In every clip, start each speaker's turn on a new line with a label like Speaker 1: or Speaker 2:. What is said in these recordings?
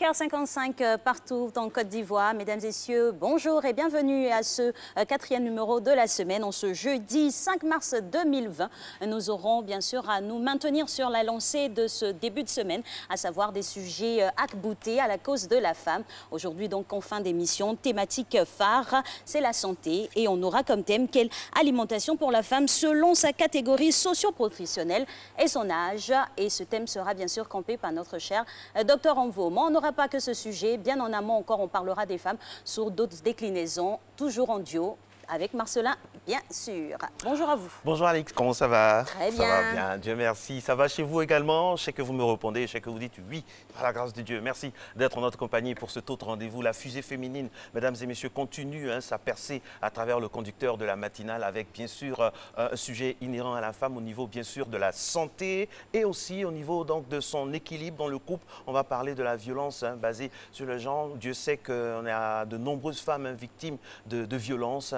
Speaker 1: 5h55 partout en Côte d'Ivoire. Mesdames et messieurs, bonjour et bienvenue à ce quatrième numéro de la semaine. En ce jeudi 5 mars 2020, nous aurons bien sûr à nous maintenir sur la lancée de ce début de semaine, à savoir des sujets arc-boutés à la cause de la femme. Aujourd'hui donc en fin d'émission, thématique phare, c'est la santé et on aura comme thème quelle alimentation pour la femme selon sa catégorie socio-professionnelle et son âge. Et ce thème sera bien sûr campé par notre cher Dr Envo. Mais on n'aura pas que ce sujet. Bien en amont encore, on parlera des femmes sur d'autres déclinaisons, toujours en duo avec Marcelin, bien sûr. Bonjour à vous.
Speaker 2: Bonjour Alix, comment ça va?
Speaker 1: Très bien.
Speaker 2: Ça va bien, Dieu merci. Ça va chez vous également? Je sais que vous me répondez, je sais que vous dites oui, par la grâce de Dieu. Merci d'être en notre compagnie pour cet autre rendez-vous. La fusée féminine, mesdames et messieurs, continue sa percée à travers le conducteur de la matinale avec bien sûr un sujet inhérent à la femme au niveau bien sûr de la santé et aussi au niveau donc de son équilibre dans le couple. On va parler de la violence basée sur le genre. Dieu sait qu'on a de nombreuses femmes victimes de violences.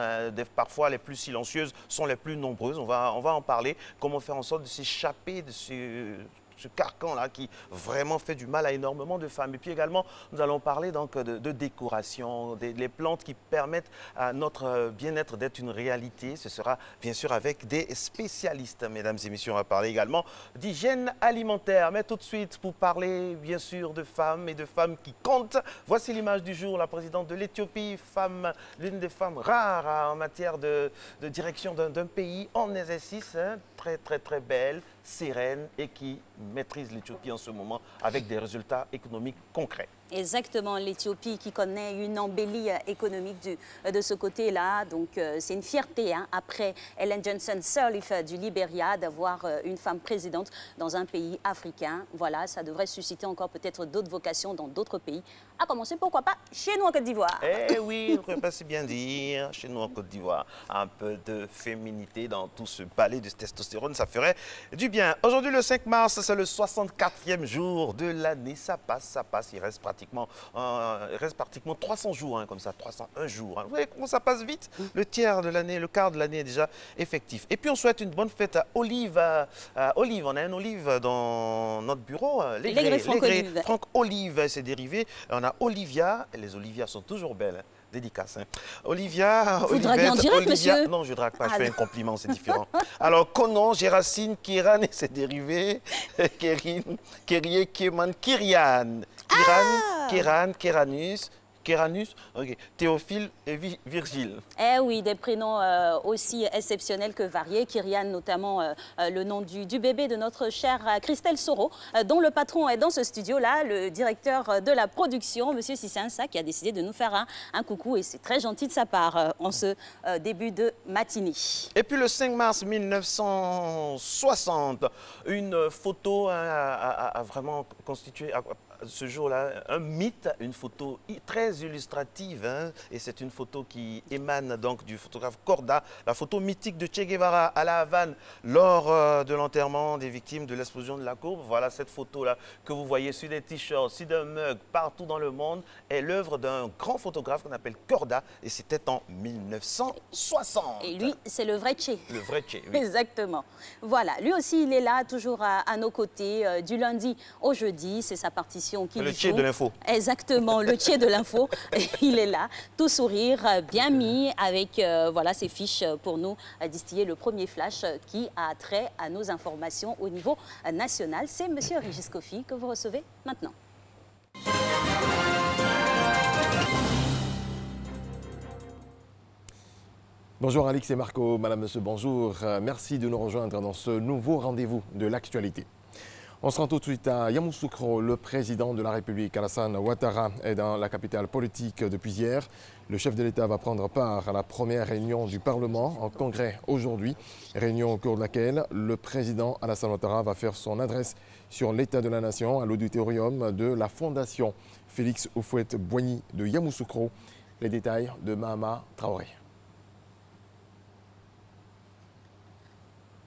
Speaker 2: Parfois, les plus silencieuses sont les plus nombreuses. On va en parler. Comment faire en sorte de s'échapper de ce carcan-là qui vraiment fait du mal à énormément de femmes. Et puis également, nous allons parler donc de décoration, les plantes qui permettent à notre bien-être d'être une réalité. Ce sera bien sûr avec des spécialistes, mesdames et messieurs. On va parler également d'hygiène alimentaire. Mais tout de suite, pour parler bien sûr de femmes et de femmes qui comptent, voici l'image du jour. La présidente de l'Éthiopie, l'une des femmes rares en matière de direction d'un pays en exercice, très belle, sereine et qui maîtrise l'Éthiopie en ce moment avec des résultats économiques concrets.
Speaker 1: Exactement, l'Éthiopie qui connaît une embellie économique de ce côté-là. Donc, c'est une fierté, après Ellen Johnson Sirleaf du Libéria, d'avoir une femme présidente dans un pays africain. Voilà, ça devrait susciter encore peut-être d'autres vocations dans d'autres pays. À commencer, pourquoi pas, chez nous en Côte d'Ivoire.
Speaker 2: Eh oui, on ne pourrait pas si bien dire, chez nous en Côte d'Ivoire, un peu de féminité dans tout ce balai de testostérone, ça ferait du bien. Aujourd'hui, le 5 mars, c'est le 64e jour de l'année. Ça passe, il reste pratiquement 300 jours, comme ça, 301 jours. Vous voyez comment ça passe vite? Le tiers de l'année, le quart de l'année est déjà effectif. Et puis, on souhaite une bonne fête à Olive. Olive, on a un Olive dans notre bureau.
Speaker 1: Les
Speaker 2: Franck Olive, c'est dérivé. On a Olivia, et les Olivias sont toujours belles. Dédicace. Olivia,
Speaker 1: vous draguez en direct,
Speaker 2: Olivia,
Speaker 1: monsieur?
Speaker 2: Non, je drague pas, je fais un compliment, c'est différent. Alors, Conan, Géracine, Kiran et ses dérivés. Kérie, Kéman, Kyrian. Kéran, Kéranus, okay. Théophile et Virgile.
Speaker 1: Eh oui, des prénoms aussi exceptionnels que variés. Kyrian, notamment le nom du bébé de notre chère Christelle Soro, dont le patron est dans ce studio-là, le directeur de la production, Monsieur Sissensa, qui a décidé de nous faire un coucou. Et c'est très gentil de sa part en ce début de matinée.
Speaker 2: Et puis le 5 mars 1960, une photo a vraiment constitué ce jour-là un mythe, une photo très illustrative, et c'est une photo qui émane donc du photographe Corda, la photo mythique de Che Guevara à La Havane lors de l'enterrement des victimes de l'explosion de la courbe. Voilà cette photo-là que vous voyez sur des t-shirts, sur des mugs, partout dans le monde, est l'œuvre d'un grand photographe qu'on appelle Corda, et c'était en 1960.
Speaker 1: Et lui, c'est le vrai Che.
Speaker 2: Le vrai Che, oui.
Speaker 1: Exactement. Voilà, lui aussi, il est là, toujours à nos côtés, du lundi au jeudi, c'est sa partition.
Speaker 2: Le Che de l'info.
Speaker 1: Exactement, le Che de l'info. Il est là, tout sourire, bien mis, avec voilà, ses fiches pour nous distiller le premier flash qui a trait à nos informations au niveau national. C'est M. Régis Kofi que vous recevez maintenant.
Speaker 3: Bonjour Alix et Marco, madame, monsieur, bonjour. Merci de nous rejoindre dans ce nouveau rendez-vous de l'actualité. On se rend tout de suite à Yamoussoukro. Le président de la République, Alassane Ouattara, est dans la capitale politique depuis hier. Le chef de l'État va prendre part à la première réunion du Parlement en congrès aujourd'hui. Réunion au cours de laquelle le président Alassane Ouattara va faire son adresse sur l'état de la nation à l'auditorium de la Fondation Félix Houphouët-Boigny de Yamoussoukro. Les détails de Mahama Traoré.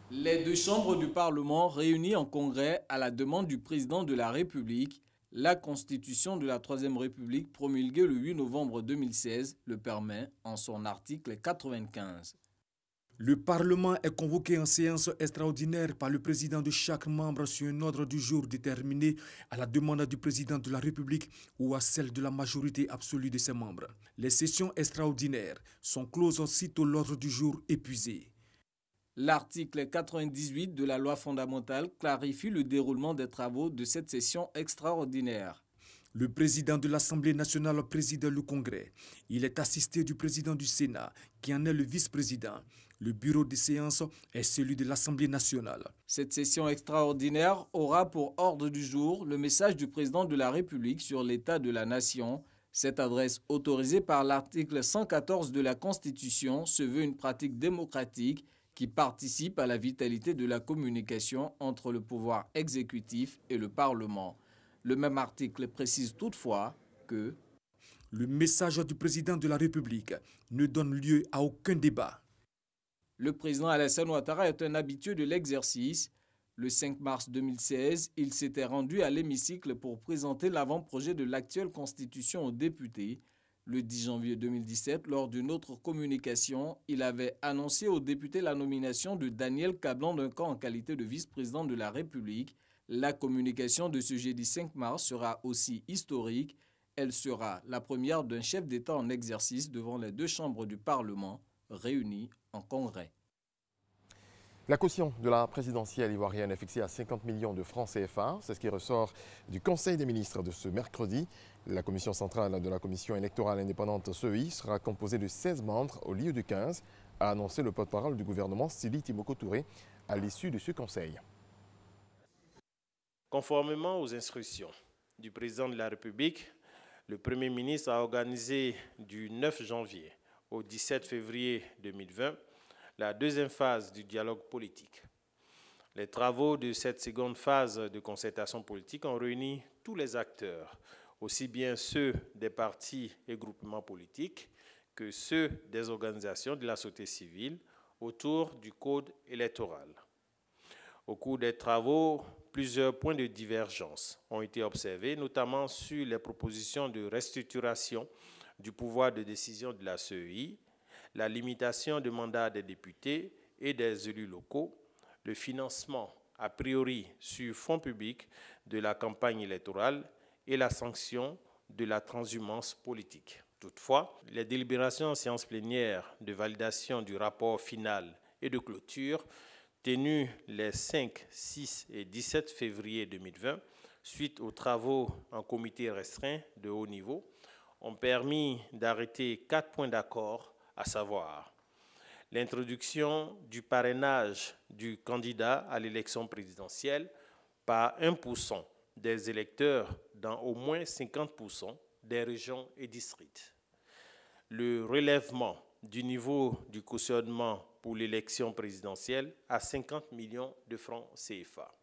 Speaker 4: Les deux chambres du Parlement réunies en congrès à la demande du président de la République, la Constitution de la Troisième République promulguée le 8 novembre 2016 le permet en son article 95.
Speaker 5: Le Parlement est convoqué en séance extraordinaire par le président de chaque membre sur un ordre du jour déterminé à la demande du président de la République ou à celle de la majorité absolue de ses membres. Les sessions extraordinaires sont closes aussitôt l'ordre du jour épuisé.
Speaker 4: L'article 98 de la loi fondamentale clarifie le déroulement des travaux de cette session extraordinaire.
Speaker 5: Le président de l'Assemblée nationale préside le Congrès. Il est assisté du président du Sénat, qui en est le vice-président. Le bureau des séances est celui de l'Assemblée nationale.
Speaker 4: Cette session extraordinaire aura pour ordre du jour le message du président de la République sur l'état de la nation. Cette adresse autorisée par l'article 114 de la Constitution se veut une pratique démocratique qui participe à la vitalité de la communication entre le pouvoir exécutif et le Parlement. Le même article précise toutefois que
Speaker 5: le message du président de la République ne donne lieu à aucun débat.
Speaker 4: Le président Alassane Ouattara est un habitué de l'exercice. Le 5 mars 2016, il s'était rendu à l'hémicycle pour présenter l'avant-projet de l'actuelle constitution aux députés. Le 10 janvier 2017, lors d'une autre communication, il avait annoncé aux députés la nomination de Daniel Kablan-Duncan en qualité de vice-président de la République. La communication de ce jeudi 5 mars sera aussi historique. Elle sera la première d'un chef d'État en exercice devant les deux chambres du Parlement réunies en congrès.
Speaker 3: La caution de la présidentielle ivoirienne est fixée à 50 millions de francs CFA. C'est ce qui ressort du Conseil des ministres de ce mercredi. La commission centrale de la commission électorale indépendante CEI sera composée de 16 membres au lieu de 15, a annoncé le porte-parole du gouvernement Sili Timoko Touré à l'issue de ce conseil.
Speaker 6: Conformément aux instructions du président de la République, le Premier ministre a organisé du 9 janvier au 17 février 2020 la deuxième phase du dialogue politique. Les travaux de cette seconde phase de concertation politique ont réuni tous les acteurs, aussi bien ceux des partis et groupements politiques que ceux des organisations de la société civile autour du code électoral. Au cours des travaux, plusieurs points de divergence ont été observés, notamment sur les propositions de restructuration du pouvoir de décision de la CEI, la limitation du mandat des députés et des élus locaux, le financement a priori sur fonds publics de la campagne électorale et la sanction de la transhumance politique. Toutefois, les délibérations en séance plénière de validation du rapport final et de clôture tenues les 5, 6 et 17 février 2020, suite aux travaux en comité restreint de haut niveau, ont permis d'arrêter 4 points d'accord, à savoir l'introduction du parrainage du candidat à l'élection présidentielle par 1% des électeurs dans au moins 50% des régions et districts, le relèvement du niveau du cautionnement pour l'élection présidentielle à 50 millions de francs CFA,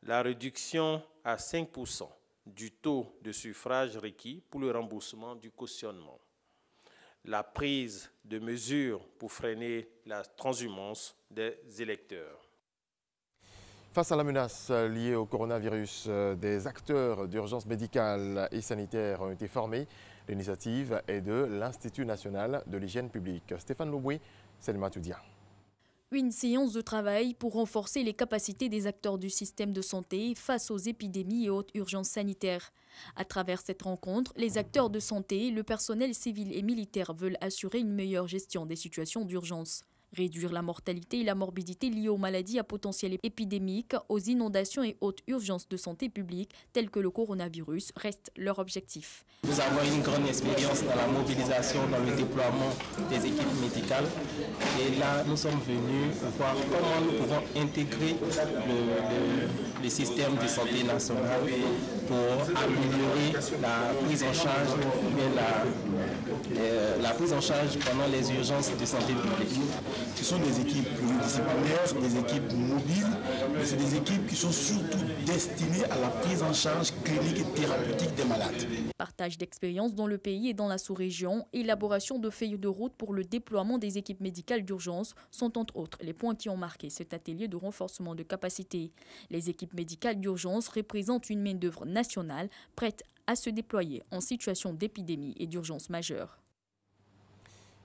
Speaker 6: la réduction à 5% du taux de suffrage requis pour le remboursement du cautionnement, la prise de mesures pour freiner la transhumance des électeurs.
Speaker 3: Face à la menace liée au coronavirus, des acteurs d'urgence médicale et sanitaire ont été formés. L'initiative est de l'Institut national de l'hygiène publique. Stéphane Loboué, Selma Toudia.
Speaker 7: Une séance de travail pour renforcer les capacités des acteurs du système de santé face aux épidémies et autres urgences sanitaires. À travers cette rencontre, les acteurs de santé, le personnel civil et militaire veulent assurer une meilleure gestion des situations d'urgence. Réduire la mortalité et la morbidité liées aux maladies à potentiel épidémique, aux inondations et autres urgences de santé publique, telles que le coronavirus, reste leur objectif.
Speaker 8: Nous avons une grande expérience dans la mobilisation, dans le déploiement des équipes médicales. Et là, nous sommes venus voir comment nous pouvons intégrer le système de santé national pour améliorer la prise en charge, la prise en charge pendant les urgences de santé publique.
Speaker 9: Ce sont des équipes pluridisciplinaires, des équipes mobiles, mais c'est des équipes qui sont surtout destinées à la prise en charge clinique et thérapeutique des malades.
Speaker 7: Partage d'expériences dans le pays et dans la sous-région, élaboration de feuilles de route pour le déploiement des équipes médicales d'urgence sont entre autres les points qui ont marqué cet atelier de renforcement de capacité. Les équipes médicales d'urgence représentent une main-d'œuvre nationale prête à se déployer en situation d'épidémie et d'urgence majeure.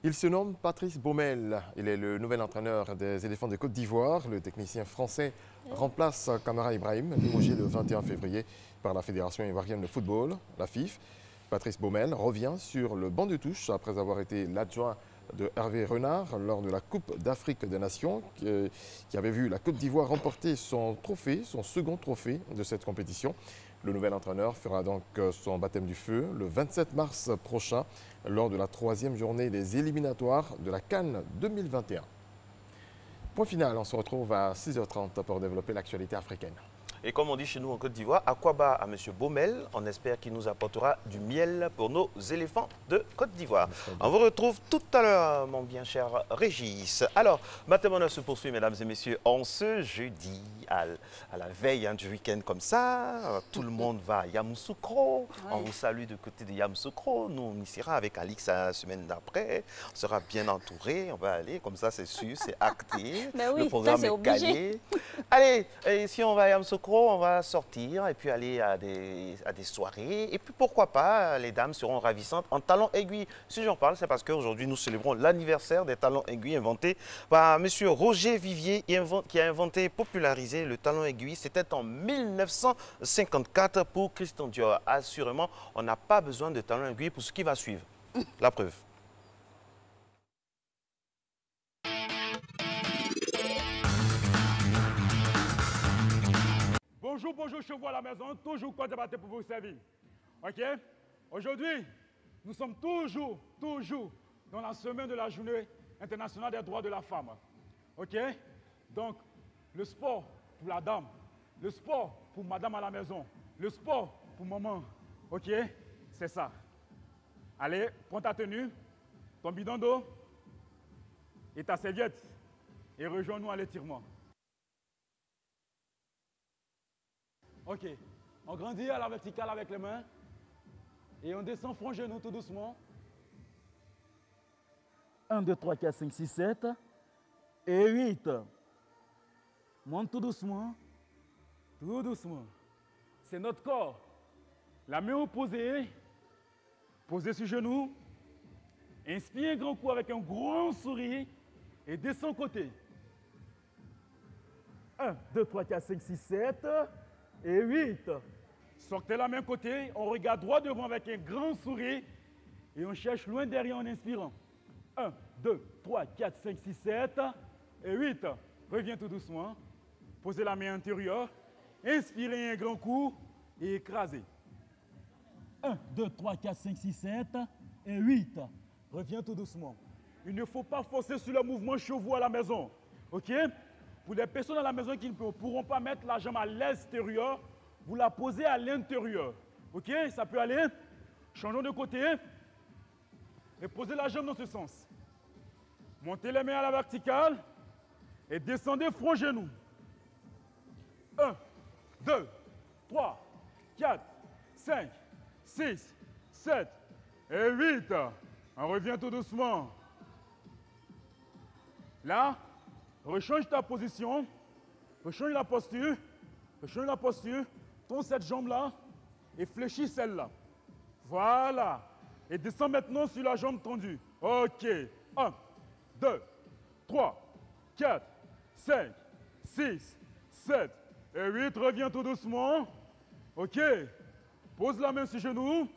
Speaker 3: Il se nomme Patrice Baumel. Il est le nouvel entraîneur des éléphants de Côte d'Ivoire. Le technicien français remplace Kamara Ibrahim, limogé le 21 février par la Fédération ivoirienne de football, la FIF. Patrice Baumel revient sur le banc de touche après avoir été l'adjoint de Hervé Renard lors de la Coupe d'Afrique des Nations qui avait vu la Côte d'Ivoire remporter son second trophée de cette compétition. Le nouvel entraîneur fera donc son baptême du feu le 27 mars prochain lors de la 3e journée des éliminatoires de la CAN 2021. Point final, on se retrouve à 6h30 pour développer l'actualité africaine.
Speaker 2: Et comme on dit chez nous en Côte d'Ivoire, Akwaba à M. Baumel. On espère qu'il nous apportera du miel pour nos éléphants de Côte d'Ivoire. On vous retrouve tout à l'heure, mon bien cher Régis. Alors, Matamona se poursuit, mesdames et messieurs, en ce jeudi, à la veille du week-end comme ça. Tout le monde va à Yamoussoukro. Ouais. On vous salue du côté de Yamoussoukro. Nous, on y sera avec Alix la semaine d'après. On sera bien entouré. On va aller, comme ça, c'est sûr, c'est acté.
Speaker 1: Mais oui,
Speaker 2: le programme est calé. Allez, et si on va à Yamoussoukro, on va sortir et puis aller à des soirées. Et puis pourquoi pas, les dames seront ravissantes en talons aiguilles. Si j'en parle, c'est parce qu'aujourd'hui, nous célébrons l'anniversaire des talons aiguilles inventés par M. Roger Vivier qui a inventé et popularisé le talon aiguille. C'était en 1954 pour Christian Dior. Assurément, on n'a pas besoin de talons aiguilles pour ce qui va suivre. La preuve.
Speaker 10: Bonjour, bonjour, chevaux à la maison, toujours quoi débattre pour vous servir. Ok? Aujourd'hui, nous sommes toujours dans la semaine de la journée internationale des droits de la femme. Ok? Donc, le sport pour la dame, le sport pour madame à la maison, le sport pour maman. Ok? C'est ça. Allez, prends ta tenue, ton bidon d'eau et ta serviette et rejoins-nous à l'étirement. Ok, on grandit à la verticale avec les mains et on descend front genou tout doucement. 1, 2, 3, 4, 5, 6, 7 et 8. Monte tout doucement, tout doucement. C'est notre corps. La main opposée, posée sur genou. Inspire un grand coup avec un gros sourire et descend côté. 1, 2, 3, 4, 5, 6, 7. Et 8. Sortez la main côté, on regarde droit devant avec un grand sourire et on cherche loin derrière en inspirant. 1, 2, 3, 4, 5, 6, 7 et 8. Reviens tout doucement. Posez la main antérieure. Inspirez un grand coup et écrasez. 1, 2, 3, 4, 5, 6, 7 et 8. Reviens tout doucement. Il ne faut pas forcer sur le mouvement chevaux à la maison. OK? Pour les personnes à la maison qui ne pourront pas mettre la jambe à l'extérieur, vous la posez à l'intérieur. OK? Ça peut aller. Changeons de côté. Et posez la jambe dans ce sens. Montez les mains à la verticale. Et descendez front genou. 1, 2, 3, 4, 5, 6, 7 et 8. On revient tout doucement. Là. Rechange ta position, rechange la posture, tourne cette jambe-là et fléchis celle-là. Voilà. Et descends maintenant sur la jambe tendue. OK. 1, 2, 3, 4, 5, 6, 7 et 8. Reviens tout doucement. OK. Pose la main sur le genou.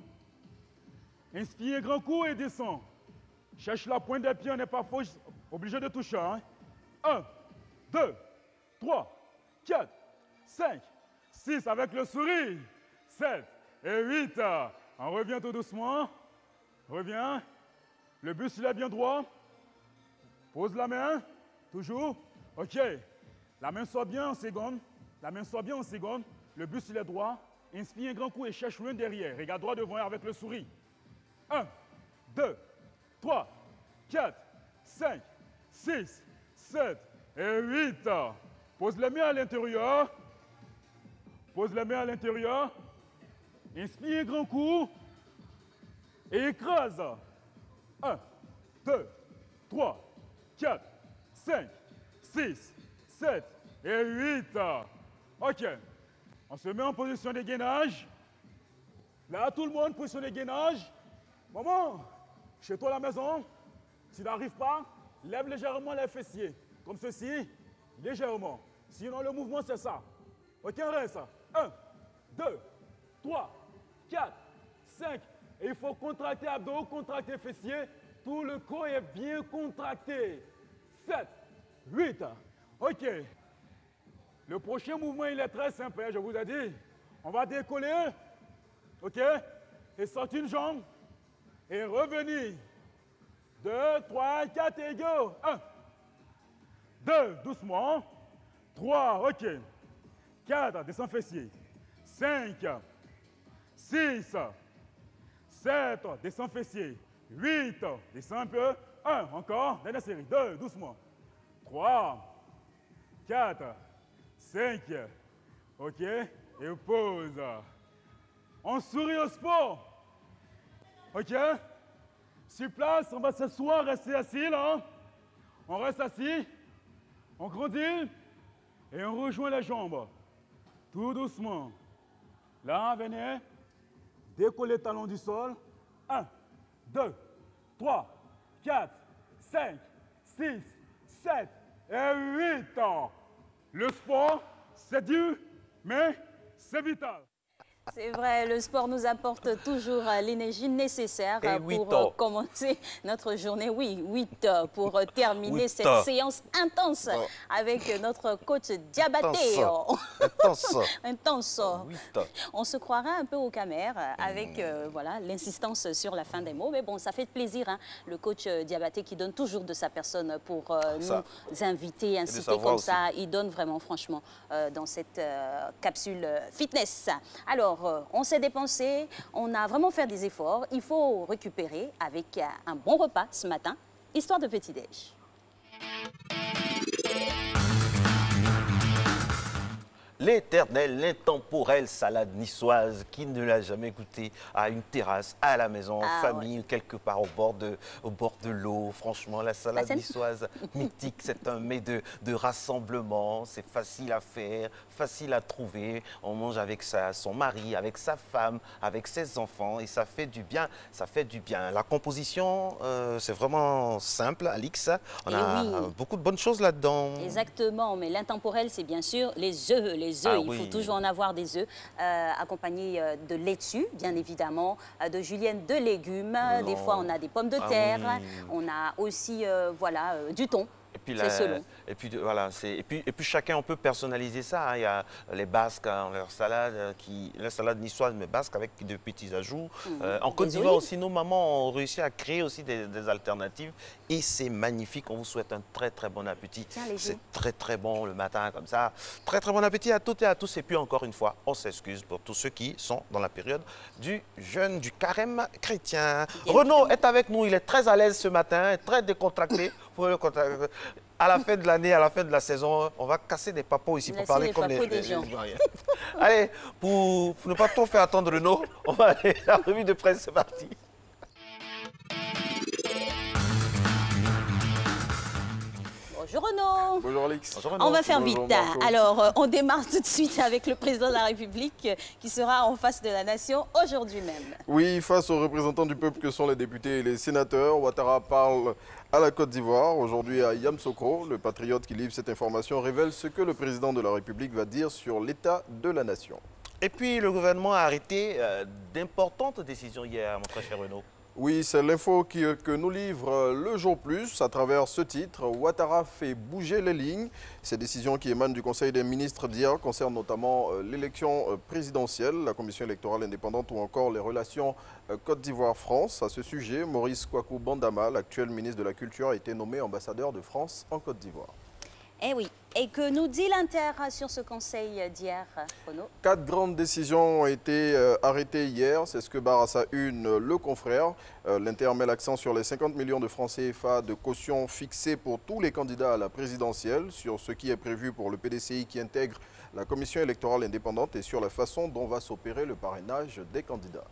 Speaker 10: Inspire un grand coup et descends. Cherche la pointe des pieds, on n'est pas obligé de toucher. Hein? 1, 2, 3, 4, 5, 6 avec le sourire, 7 et 8. On revient tout doucement. Reviens. Le buste, il est bien droit. Pose la main. Toujours. OK. La main sort bien en seconde. Le buste, il est droit. Inspire un grand coup et cherche loin derrière. Regarde droit devant avec le sourire. 1, 2, 3, 4, 5, 6, 7 et 8. Pose les mains à l'intérieur. Inspire un grand coup. Et écrase. 1, 2, 3, 4, 5, 6, 7 et 8. OK. On se met en position de gainage. Là, tout le monde, position de gainage. Maman, chez toi à la maison, Si tu n'arrives pas, lève légèrement les fessiers. Comme ceci, légèrement. Sinon, le mouvement, c'est ça. OK, on reste. 1, 2, 3, 4, 5. Et il faut contracter abdos, contracter fessiers. Tout le corps est bien contracté. 7, 8. OK. Le prochain mouvement, il est très simple, je vous ai dit. On va décoller. OK? Et sortir une jambe. Et revenir. 2, 3, 4 et go. 1, 2, doucement. 3, OK. 4, descend fessier. 5, 6, 7, descend fessier. 8, descend un peu. 1, encore. Dernière série. 2, doucement. 3, 4, 5. OK. Et pause. On sourit au sport. OK. Sur place, on va s'asseoir, rester assis là. On reste assis. On grandit. Et on rejoint les jambes. Tout doucement. Là, venez. Décollez les talons du sol. 1, 2, 3, 4, 5, 6, 7 et 8. Le sport, c'est dur, mais c'est vital.
Speaker 1: C'est vrai, le sport nous apporte toujours l'énergie nécessaire pour commencer notre journée. Oui, 8 pour terminer cette séance intense avec notre coach Diabaté. Intense. On se croirait un peu au Camer avec voilà, l'insistance sur la fin des mots. Mais bon, ça fait plaisir, hein, le coach Diabaté qui donne toujours de sa personne pour nous inviter, inciter comme ça. Il donne vraiment, franchement, dans cette capsule fitness. Alors, on s'est dépensé, on a vraiment fait des efforts. Il faut récupérer avec un bon repas ce matin, histoire de petit-déj.
Speaker 2: L'éternelle, l'intemporelle salade niçoise, qui ne l'a jamais goûté à une terrasse, à la maison, en famille, quelque part au bord de l'eau. Franchement, la salade niçoise mythique, c'est un mets de rassemblement. C'est facile à faire, facile à trouver. On mange avec son mari, avec sa femme, avec ses enfants et ça fait du bien. Ça fait du bien. La composition, c'est vraiment simple, Alix. On a beaucoup de bonnes choses là-dedans.
Speaker 1: Exactement, mais l'intemporel, c'est bien sûr les œufs. Il faut toujours en avoir des œufs, accompagnés de laitue, bien évidemment, de julienne de légumes. Des fois, on a des pommes de terre. On a aussi voilà, du thon.
Speaker 2: Et puis chacun, on peut personnaliser ça. Hein. Il y a les Basques, hein, leur salade niçoise, mais basque avec de petits ajouts. En Côte d'Ivoire aussi, nos mamans ont réussi à créer aussi des alternatives. Et c'est magnifique. On vous souhaite un très, très bon appétit. C'est très, très bon le matin comme ça. Très, très bon appétit à toutes et à tous. Et puis encore une fois, on s'excuse pour tous ceux qui sont dans la période du jeûne, du carême chrétien. Renaud est avec nous. Il est très à l'aise ce matin, très décontracté. À la fin de l'année, à la fin de la saison, on va casser des papos ici pour parler comme les gens. Allez, pour ne pas trop faire attendre Renaud, on va aller à la revue de presse, c'est parti.
Speaker 1: Bonjour Renaud.
Speaker 11: Bonjour Alix.
Speaker 2: Bonjour Renaud.
Speaker 1: On va faire vite. Alors, on démarre tout de suite avec le président de la République qui sera en face de la nation aujourd'hui même.
Speaker 11: Oui, face aux représentants du peuple que sont les députés et les sénateurs, Ouattara parle à la Côte d'Ivoire. Aujourd'hui à Yamoussoukro, le patriote qui livre cette information révèle ce que le président de la République va dire sur l'état de la nation.
Speaker 2: Et puis, le gouvernement a arrêté d'importantes décisions hier, mon très cher Renaud.
Speaker 11: Oui, c'est l'info que nous livre Le Jour Plus à travers ce titre. Ouattara fait bouger les lignes. Ces décisions qui émanent du Conseil des ministres d'hier concernent notamment l'élection présidentielle, la commission électorale indépendante ou encore les relations Côte d'Ivoire-France. À ce sujet, Maurice Kwaku Bandama, l'actuel ministre de la Culture, a été nommé ambassadeur de France en Côte d'Ivoire.
Speaker 1: Eh oui. Et que nous dit l'Inter sur ce conseil d'hier, Renaud?
Speaker 11: 4 grandes décisions ont été arrêtées hier. C'est ce que barre à sa une le confrère. L'Inter met l'accent sur les 50 millions de francs CFA de caution fixés pour tous les candidats à la présidentielle, sur ce qui est prévu pour le PDCI qui intègre la commission électorale indépendante et sur la façon dont va s'opérer le parrainage des candidats.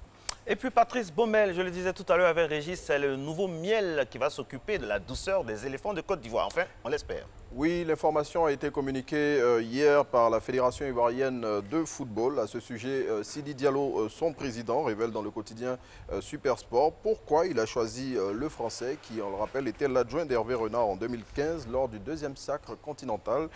Speaker 2: Et puis Patrice Baumel, je le disais tout à l'heure avec Régis, c'est le nouveau miel qui va s'occuper de la douceur des éléphants de Côte d'Ivoire. Enfin, on l'espère.
Speaker 11: Oui, l'information a été communiquée hier par la Fédération ivoirienne de football. À ce sujet, Sidi Diallo, son président, révèle dans le quotidien Super Sport pourquoi il a choisi le Français, qui, on le rappelle, était l'adjoint d'Hervé Renard en 2015 lors du 2e sacre continental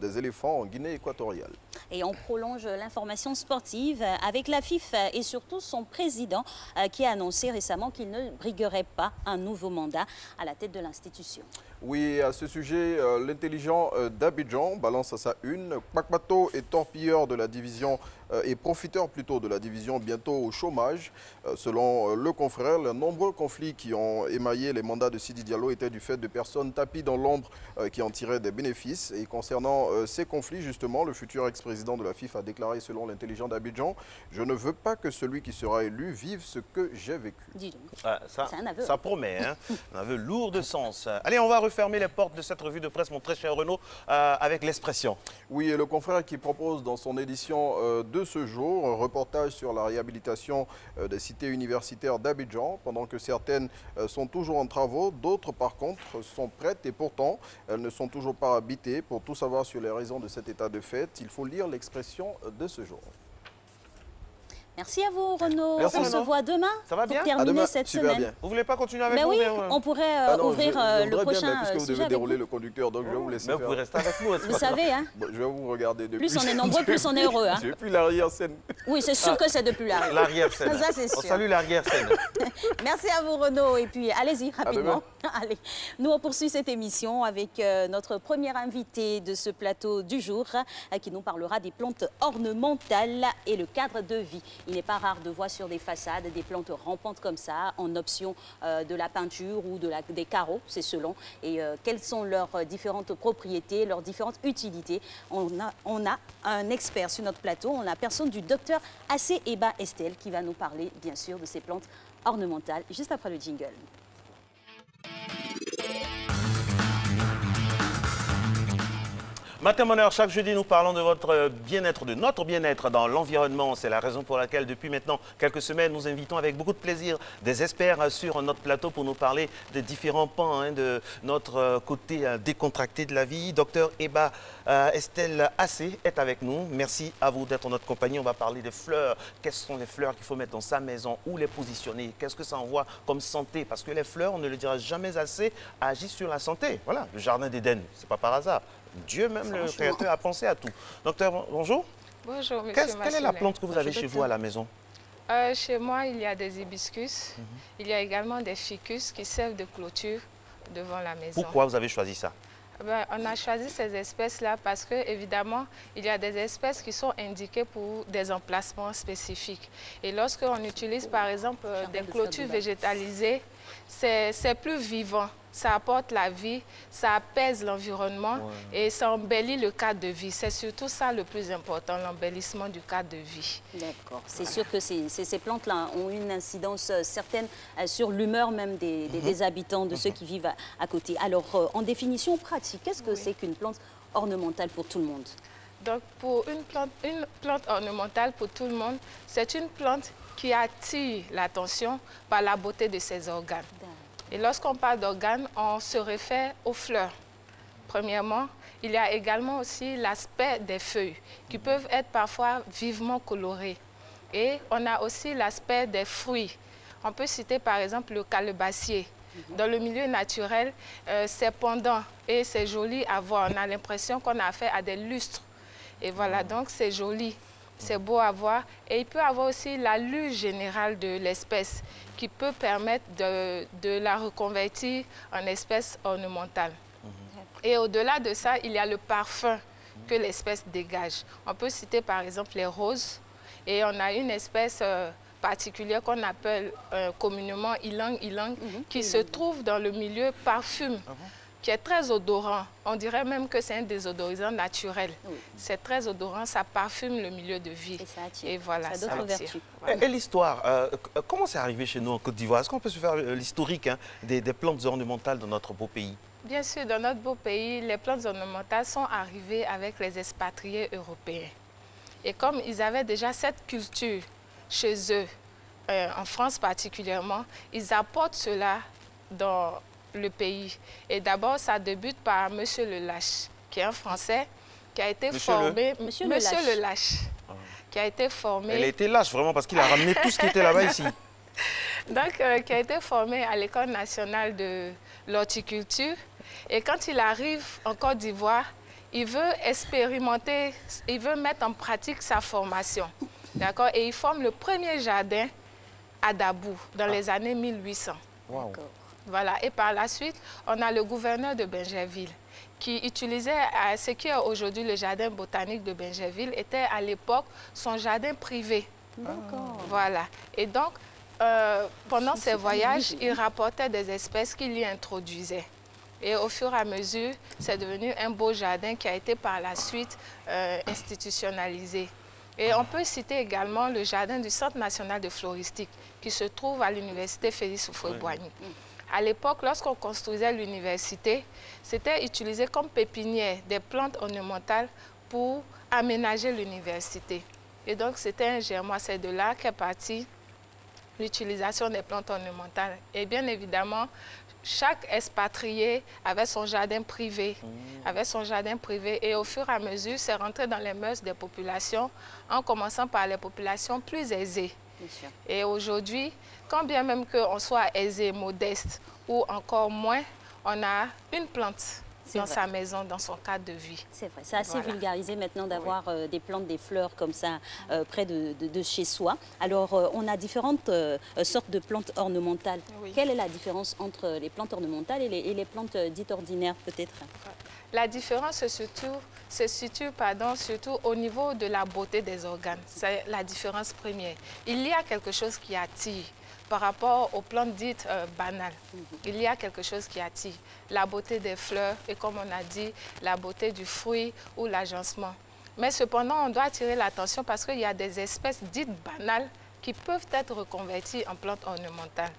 Speaker 11: des éléphants en Guinée équatoriale.
Speaker 1: Et on prolonge l'information sportive avec la FIFA et surtout son président qui a annoncé récemment qu'il ne briguerait pas un nouveau mandat à la tête de l'institution.
Speaker 11: Oui, à ce sujet, l'intelligent d'Abidjan balance à sa une. Kpakpato est torpilleur de la division et profiteur plutôt de la division bientôt au chômage. Selon le confrère, les nombreux conflits qui ont émaillé les mandats de Sidi Diallo étaient du fait de personnes tapies dans l'ombre qui en tiraient des bénéfices. Et concernant ces conflits, justement, le futur ex-président de la FIFA a déclaré selon l'intelligent d'Abidjan « Je ne veux pas que celui qui sera élu vive ce que j'ai vécu ».
Speaker 1: Dis donc.
Speaker 2: C'est un aveu. Ça promet, hein. Un aveu lourd de sens. Allez, on va refermer les portes de cette revue de presse, mon très cher Renaud, avec l'expression.
Speaker 11: Oui, et le confrère qui propose dans son édition de ce jour un reportage sur la réhabilitation des cités universitaires d'Abidjan. Pendant que certaines sont toujours en travaux, d'autres par contre sont prêtes et pourtant elles ne sont toujours pas habitées. Pour tout savoir sur les raisons de cet état de fait, il faut lire l'expression de ce jour.
Speaker 1: Merci à vous, Renaud.
Speaker 2: Merci,
Speaker 1: on se voit demain pour terminer cette semaine.
Speaker 11: Bien.
Speaker 2: Vous voulez pas continuer avec nous?
Speaker 1: Oui, on pourrait ouvrir le prochain
Speaker 11: puisque vous devez dérouler le conducteur, donc je vais vous laisser faire.
Speaker 2: Vous pouvez rester avec nous.
Speaker 1: Vous savez, hein?
Speaker 11: Bon, je vais vous regarder depuis.
Speaker 1: Plus on est nombreux, plus on est heureux. Hein?
Speaker 11: Depuis l'arrière-scène.
Speaker 1: Oui, c'est sûr que c'est depuis l'arrière.
Speaker 2: L'arrière-scène.
Speaker 1: Ça, c'est sûr.
Speaker 2: On salue l'arrière-scène.
Speaker 1: Merci à vous, Renaud. Et puis, allez-y, rapidement. Allez, nous, on poursuit cette émission avec notre premier invité de ce plateau du jour, qui nous parlera des plantes ornementales et le cadre de vie. Il n'est pas rare de voir sur des façades des plantes rampantes comme ça, en option de la peinture ou des carreaux, c'est selon. Et quelles sont leurs différentes propriétés, leurs différentes utilités. On a un expert sur notre plateau, on a la personne du docteur Assé Eba Estelle qui va nous parler, bien sûr, de ces plantes ornementales, juste après le jingle.
Speaker 2: Matin Bonheur, chaque jeudi, nous parlons de votre bien-être, de notre bien-être dans l'environnement. C'est la raison pour laquelle, depuis maintenant quelques semaines, nous invitons avec beaucoup de plaisir des experts sur notre plateau pour nous parler des différents pans de notre côté décontracté de la vie. Docteur Eba Estelle Assé est avec nous. Merci à vous d'être en notre compagnie. On va parler des fleurs. Quelles sont les fleurs qu'il faut mettre dans sa maison? Où les positionner? Qu'est-ce que ça envoie comme santé? Parce que les fleurs, on ne le dira jamais assez, agissent sur la santé. Voilà, le jardin d'Éden, c'est pas par hasard. Dieu même, le Créateur, a pensé à tout. Docteur, bonjour.
Speaker 12: Bonjour, monsieur Massoulin.
Speaker 2: Quelle est la plante que vous avez chez vous à la maison?
Speaker 12: Chez moi, il y a des hibiscus. Il y a également des ficus qui servent de clôture devant la maison.
Speaker 2: Pourquoi vous avez choisi ça?
Speaker 12: On a choisi ces espèces-là parce que, évidemment, il y a des espèces qui sont indiquées pour des emplacements spécifiques. Et lorsqu'on utilise, par exemple, des clôtures végétalisées, c'est plus vivant. Ça apporte la vie, ça apaise l'environnement et ça embellit le cadre de vie. C'est surtout ça le plus important, l'embellissement du cadre de vie.
Speaker 1: D'accord. C'est sûr que ces plantes-là ont une incidence certaine sur l'humeur même des habitants, de ceux qui vivent à côté. Alors, en définition pratique, qu'est-ce que c'est qu'une plante ornementale pour tout le monde?
Speaker 12: Donc, pour une plante ornementale pour tout le monde, c'est une plante qui attire l'attention par la beauté de ses organes. Et lorsqu'on parle d'organes, on se réfère aux fleurs. Premièrement, il y a également aussi l'aspect des feuilles qui peuvent être parfois vivement colorées. Et on a aussi l'aspect des fruits. On peut citer par exemple le calebassier. Dans le milieu naturel, c'est pendant et c'est joli à voir. On a l'impression qu'on a affaire à des lustres. Et voilà, donc c'est joli. C'est beau à voir. Et il peut avoir aussi l'allure générale de l'espèce qui peut permettre de la reconvertir en espèce ornementale. Et au-delà de ça, il y a le parfum que l'espèce dégage. On peut citer par exemple les roses. Et on a une espèce particulière qu'on appelle communément ylang-ylang qui se trouve dans le milieu parfum. Qui est très odorant. On dirait même que c'est un désodorisant naturel. C'est très odorant, ça parfume le milieu de vie. Et voilà, ça attire.
Speaker 2: Et l'histoire, comment c'est arrivé chez nous en Côte d'Ivoire? Est-ce qu'on peut se faire l'historique des plantes ornementales dans notre beau pays?
Speaker 12: Bien sûr, dans notre beau pays, les plantes ornementales sont arrivées avec les expatriés européens. Et comme ils avaient déjà cette culture chez eux, en France particulièrement, ils apportent cela dans le pays. Et d'abord, ça débute par M. Lelache, qui est un Français qui a été formé... Monsieur Lelache, qui a été formé...
Speaker 2: Elle a été lâche, vraiment, parce qu'il a ramené tout ce qui était là-bas ici.
Speaker 12: Donc, qui a été formé à l'École nationale de l'horticulture. Et quand il arrive en Côte d'Ivoire, il veut expérimenter, il veut mettre en pratique sa formation. D'accord? Et il forme le premier jardin à Dabou, dans les années 1800.
Speaker 2: Wow.
Speaker 12: Voilà. Et par la suite, on a le gouverneur de Bingerville, qui utilisait ce qui est aujourd'hui le jardin botanique de Bingerville, était à l'époque son jardin privé.
Speaker 1: D'accord.
Speaker 12: Voilà. Et donc, pendant ses voyages, il rapportait des espèces qu'il y introduisait. Et au fur et à mesure, c'est devenu un beau jardin qui a été par la suite institutionnalisé. Et on peut citer également le jardin du Centre national de floristique qui se trouve à l'université Félix Houphouët-Boigny. À l'époque, lorsqu'on construisait l'université, c'était utilisé comme pépinière des plantes ornementales pour aménager l'université. Et donc, c'était un germois, c'est de là qu'est partie l'utilisation des plantes ornementales. Et bien évidemment, chaque expatrié avait son jardin privé, et au fur et à mesure, c'est rentré dans les mœurs des populations, en commençant par les populations plus aisées. Et aujourd'hui, quand bien même qu'on soit aisé, modeste ou encore moins, on a une plante dans sa maison, dans son cadre de vie.
Speaker 1: C'est vrai, c'est assez vulgarisé maintenant d'avoir des plantes, des fleurs comme ça près de chez soi. Alors, on a différentes sortes de plantes ornementales. Quelle est la différence entre les plantes ornementales et les plantes dites ordinaires, peut-être?
Speaker 12: La différence se situe surtout au niveau de la beauté des organes. C'est la différence première. Il y a quelque chose qui attire par rapport aux plantes dites banales. Il y a quelque chose qui attire. La beauté des fleurs et, comme on a dit, la beauté du fruit ou l'agencement. Mais cependant, on doit attirer l'attention parce qu'il y a des espèces dites banales qui peuvent être reconverties en plantes ornementales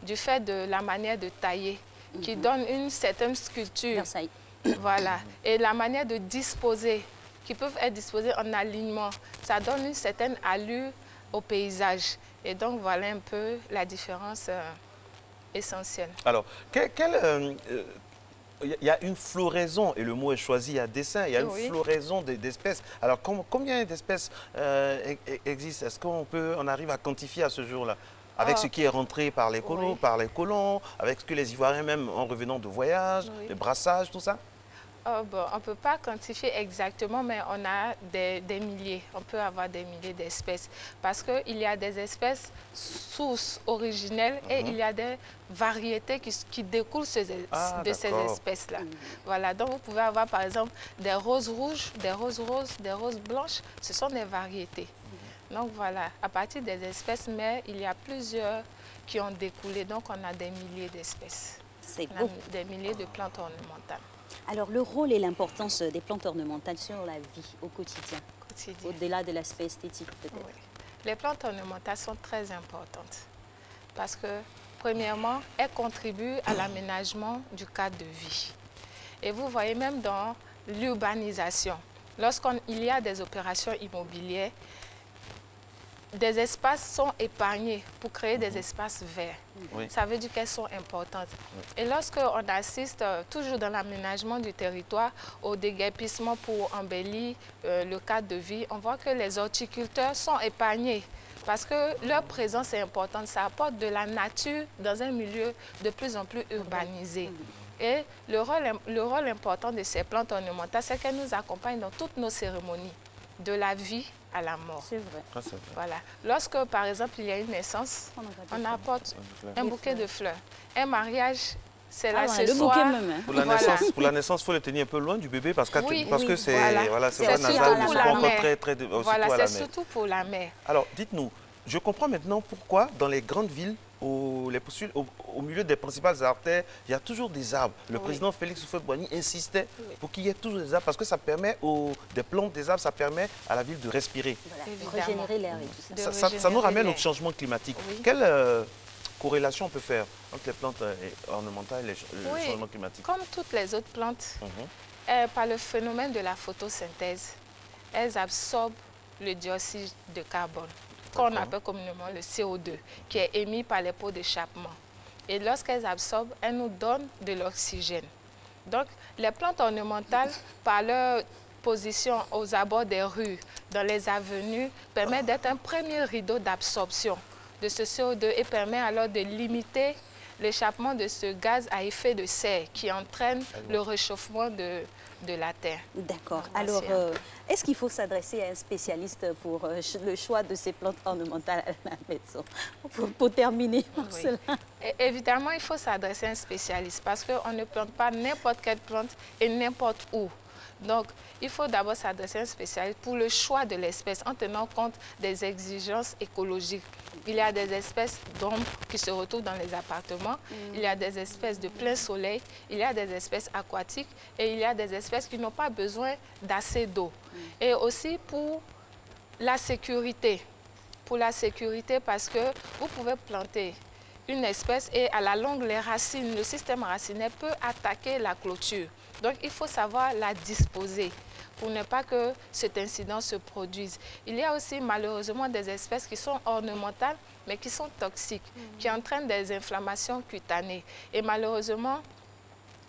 Speaker 12: du fait de la manière de tailler qui donne une certaine sculpture. Voilà. Et la manière de disposer, qui peuvent être disposées en alignement, ça donne une certaine allure au paysage. Et donc, voilà un peu la différence essentielle.
Speaker 2: Alors, il y a une floraison, et le mot est choisi à dessein, il y a une floraison d'espèces. Alors, combien d'espèces existent? Est-ce qu'on arrive à quantifier à ce jour-là? Avec ce qui est rentré par les colons, avec ce que les Ivoiriens, même en revenant de voyage, le brassage, tout ça?
Speaker 12: Bon, on ne peut pas quantifier exactement, mais on a des milliers. On peut avoir des milliers d'espèces. Parce qu'il y a des espèces sources originelles et il y a des variétés qui découlent de ces espèces-là. Voilà, donc vous pouvez avoir par exemple des roses rouges, des roses roses, des roses blanches. Ce sont des variétés. Donc voilà, à partir des espèces mères, il y a plusieurs qui ont découlé. Donc on a des milliers d'espèces.
Speaker 1: C'est beau.
Speaker 12: Des milliers de plantes ornementales.
Speaker 1: Alors le rôle et l'importance des plantes ornementales sur la vie au quotidien, au-delà de l'aspect esthétique peut-être.
Speaker 12: Les plantes ornementales sont très importantes parce que, premièrement, elles contribuent à l'aménagement du cadre de vie. Et vous voyez même dans l'urbanisation, lorsqu'il y a des opérations immobilières, des espaces sont épargnés pour créer des espaces verts. Ça veut dire qu'elles sont importantes. Et lorsqu'on assiste, toujours dans l'aménagement du territoire, au déguerpissement pour embellir le cadre de vie, on voit que les horticulteurs sont épargnés parce que leur présence est importante. Ça apporte de la nature dans un milieu de plus en plus urbanisé. Et le rôle important de ces plantes ornementales, c'est qu'elles nous accompagnent dans toutes nos cérémonies, de la vie à la mort.
Speaker 1: C'est vrai.
Speaker 12: Voilà. Lorsque, par exemple, il y a une naissance, on apporte un bouquet de fleurs. Un mariage, c'est là ce soir.
Speaker 2: Pour la naissance, il faut le tenir un peu loin du bébé parce que c'est
Speaker 12: surtout pour la mère.
Speaker 2: Alors, dites-nous, je comprends maintenant pourquoi dans les grandes villes, au milieu des principales artères, il y a toujours des arbres. Le président Félix Houphouët-Boigny insistait pour qu'il y ait toujours des arbres parce que ça permet des plantes, des arbres, ça permet à la ville de respirer.
Speaker 1: Voilà, régénérer l'air et tout
Speaker 2: ça. Ça nous ramène au changement climatique. Quelle corrélation on peut faire entre les plantes ornementales et le changement climatique?
Speaker 12: Comme toutes les autres plantes, par le phénomène de la photosynthèse, elles absorbent le dioxyde de carbone, qu'on appelle communément le CO2, qui est émis par les pots d'échappement. Et lorsqu'elles absorbent, elles nous donnent de l'oxygène. Donc, les plantes ornementales, par leur position aux abords des rues, dans les avenues, permettent d'être un premier rideau d'absorption de ce CO2 et permet alors de limiter l'échappement de ce gaz à effet de serre qui entraîne le réchauffement de la Terre.
Speaker 1: D'accord. Alors, est-ce qu'il faut s'adresser à un spécialiste pour le choix de ces plantes ornementales à la maison? Pour terminer par cela.
Speaker 12: Évidemment, il faut s'adresser à un spécialiste parce qu'on ne plante pas n'importe quelle plante et n'importe où. Donc, il faut d'abord s'adresser à un spécialiste pour le choix de l'espèce en tenant compte des exigences écologiques. Il y a des espèces d'ombre qui se retrouvent dans les appartements, il y a des espèces de plein soleil, il y a des espèces aquatiques et il y a des espèces qui n'ont pas besoin d'assez d'eau. Et aussi pour la sécurité. Pour la sécurité parce que vous pouvez planter une espèce et à la longue, les racines, le système racinaire peut attaquer la clôture. Donc, il faut savoir la disposer pour ne pas que cet incident se produise. Il y a aussi malheureusement des espèces qui sont ornementales, mais qui sont toxiques, qui entraînent des inflammations cutanées. Et malheureusement,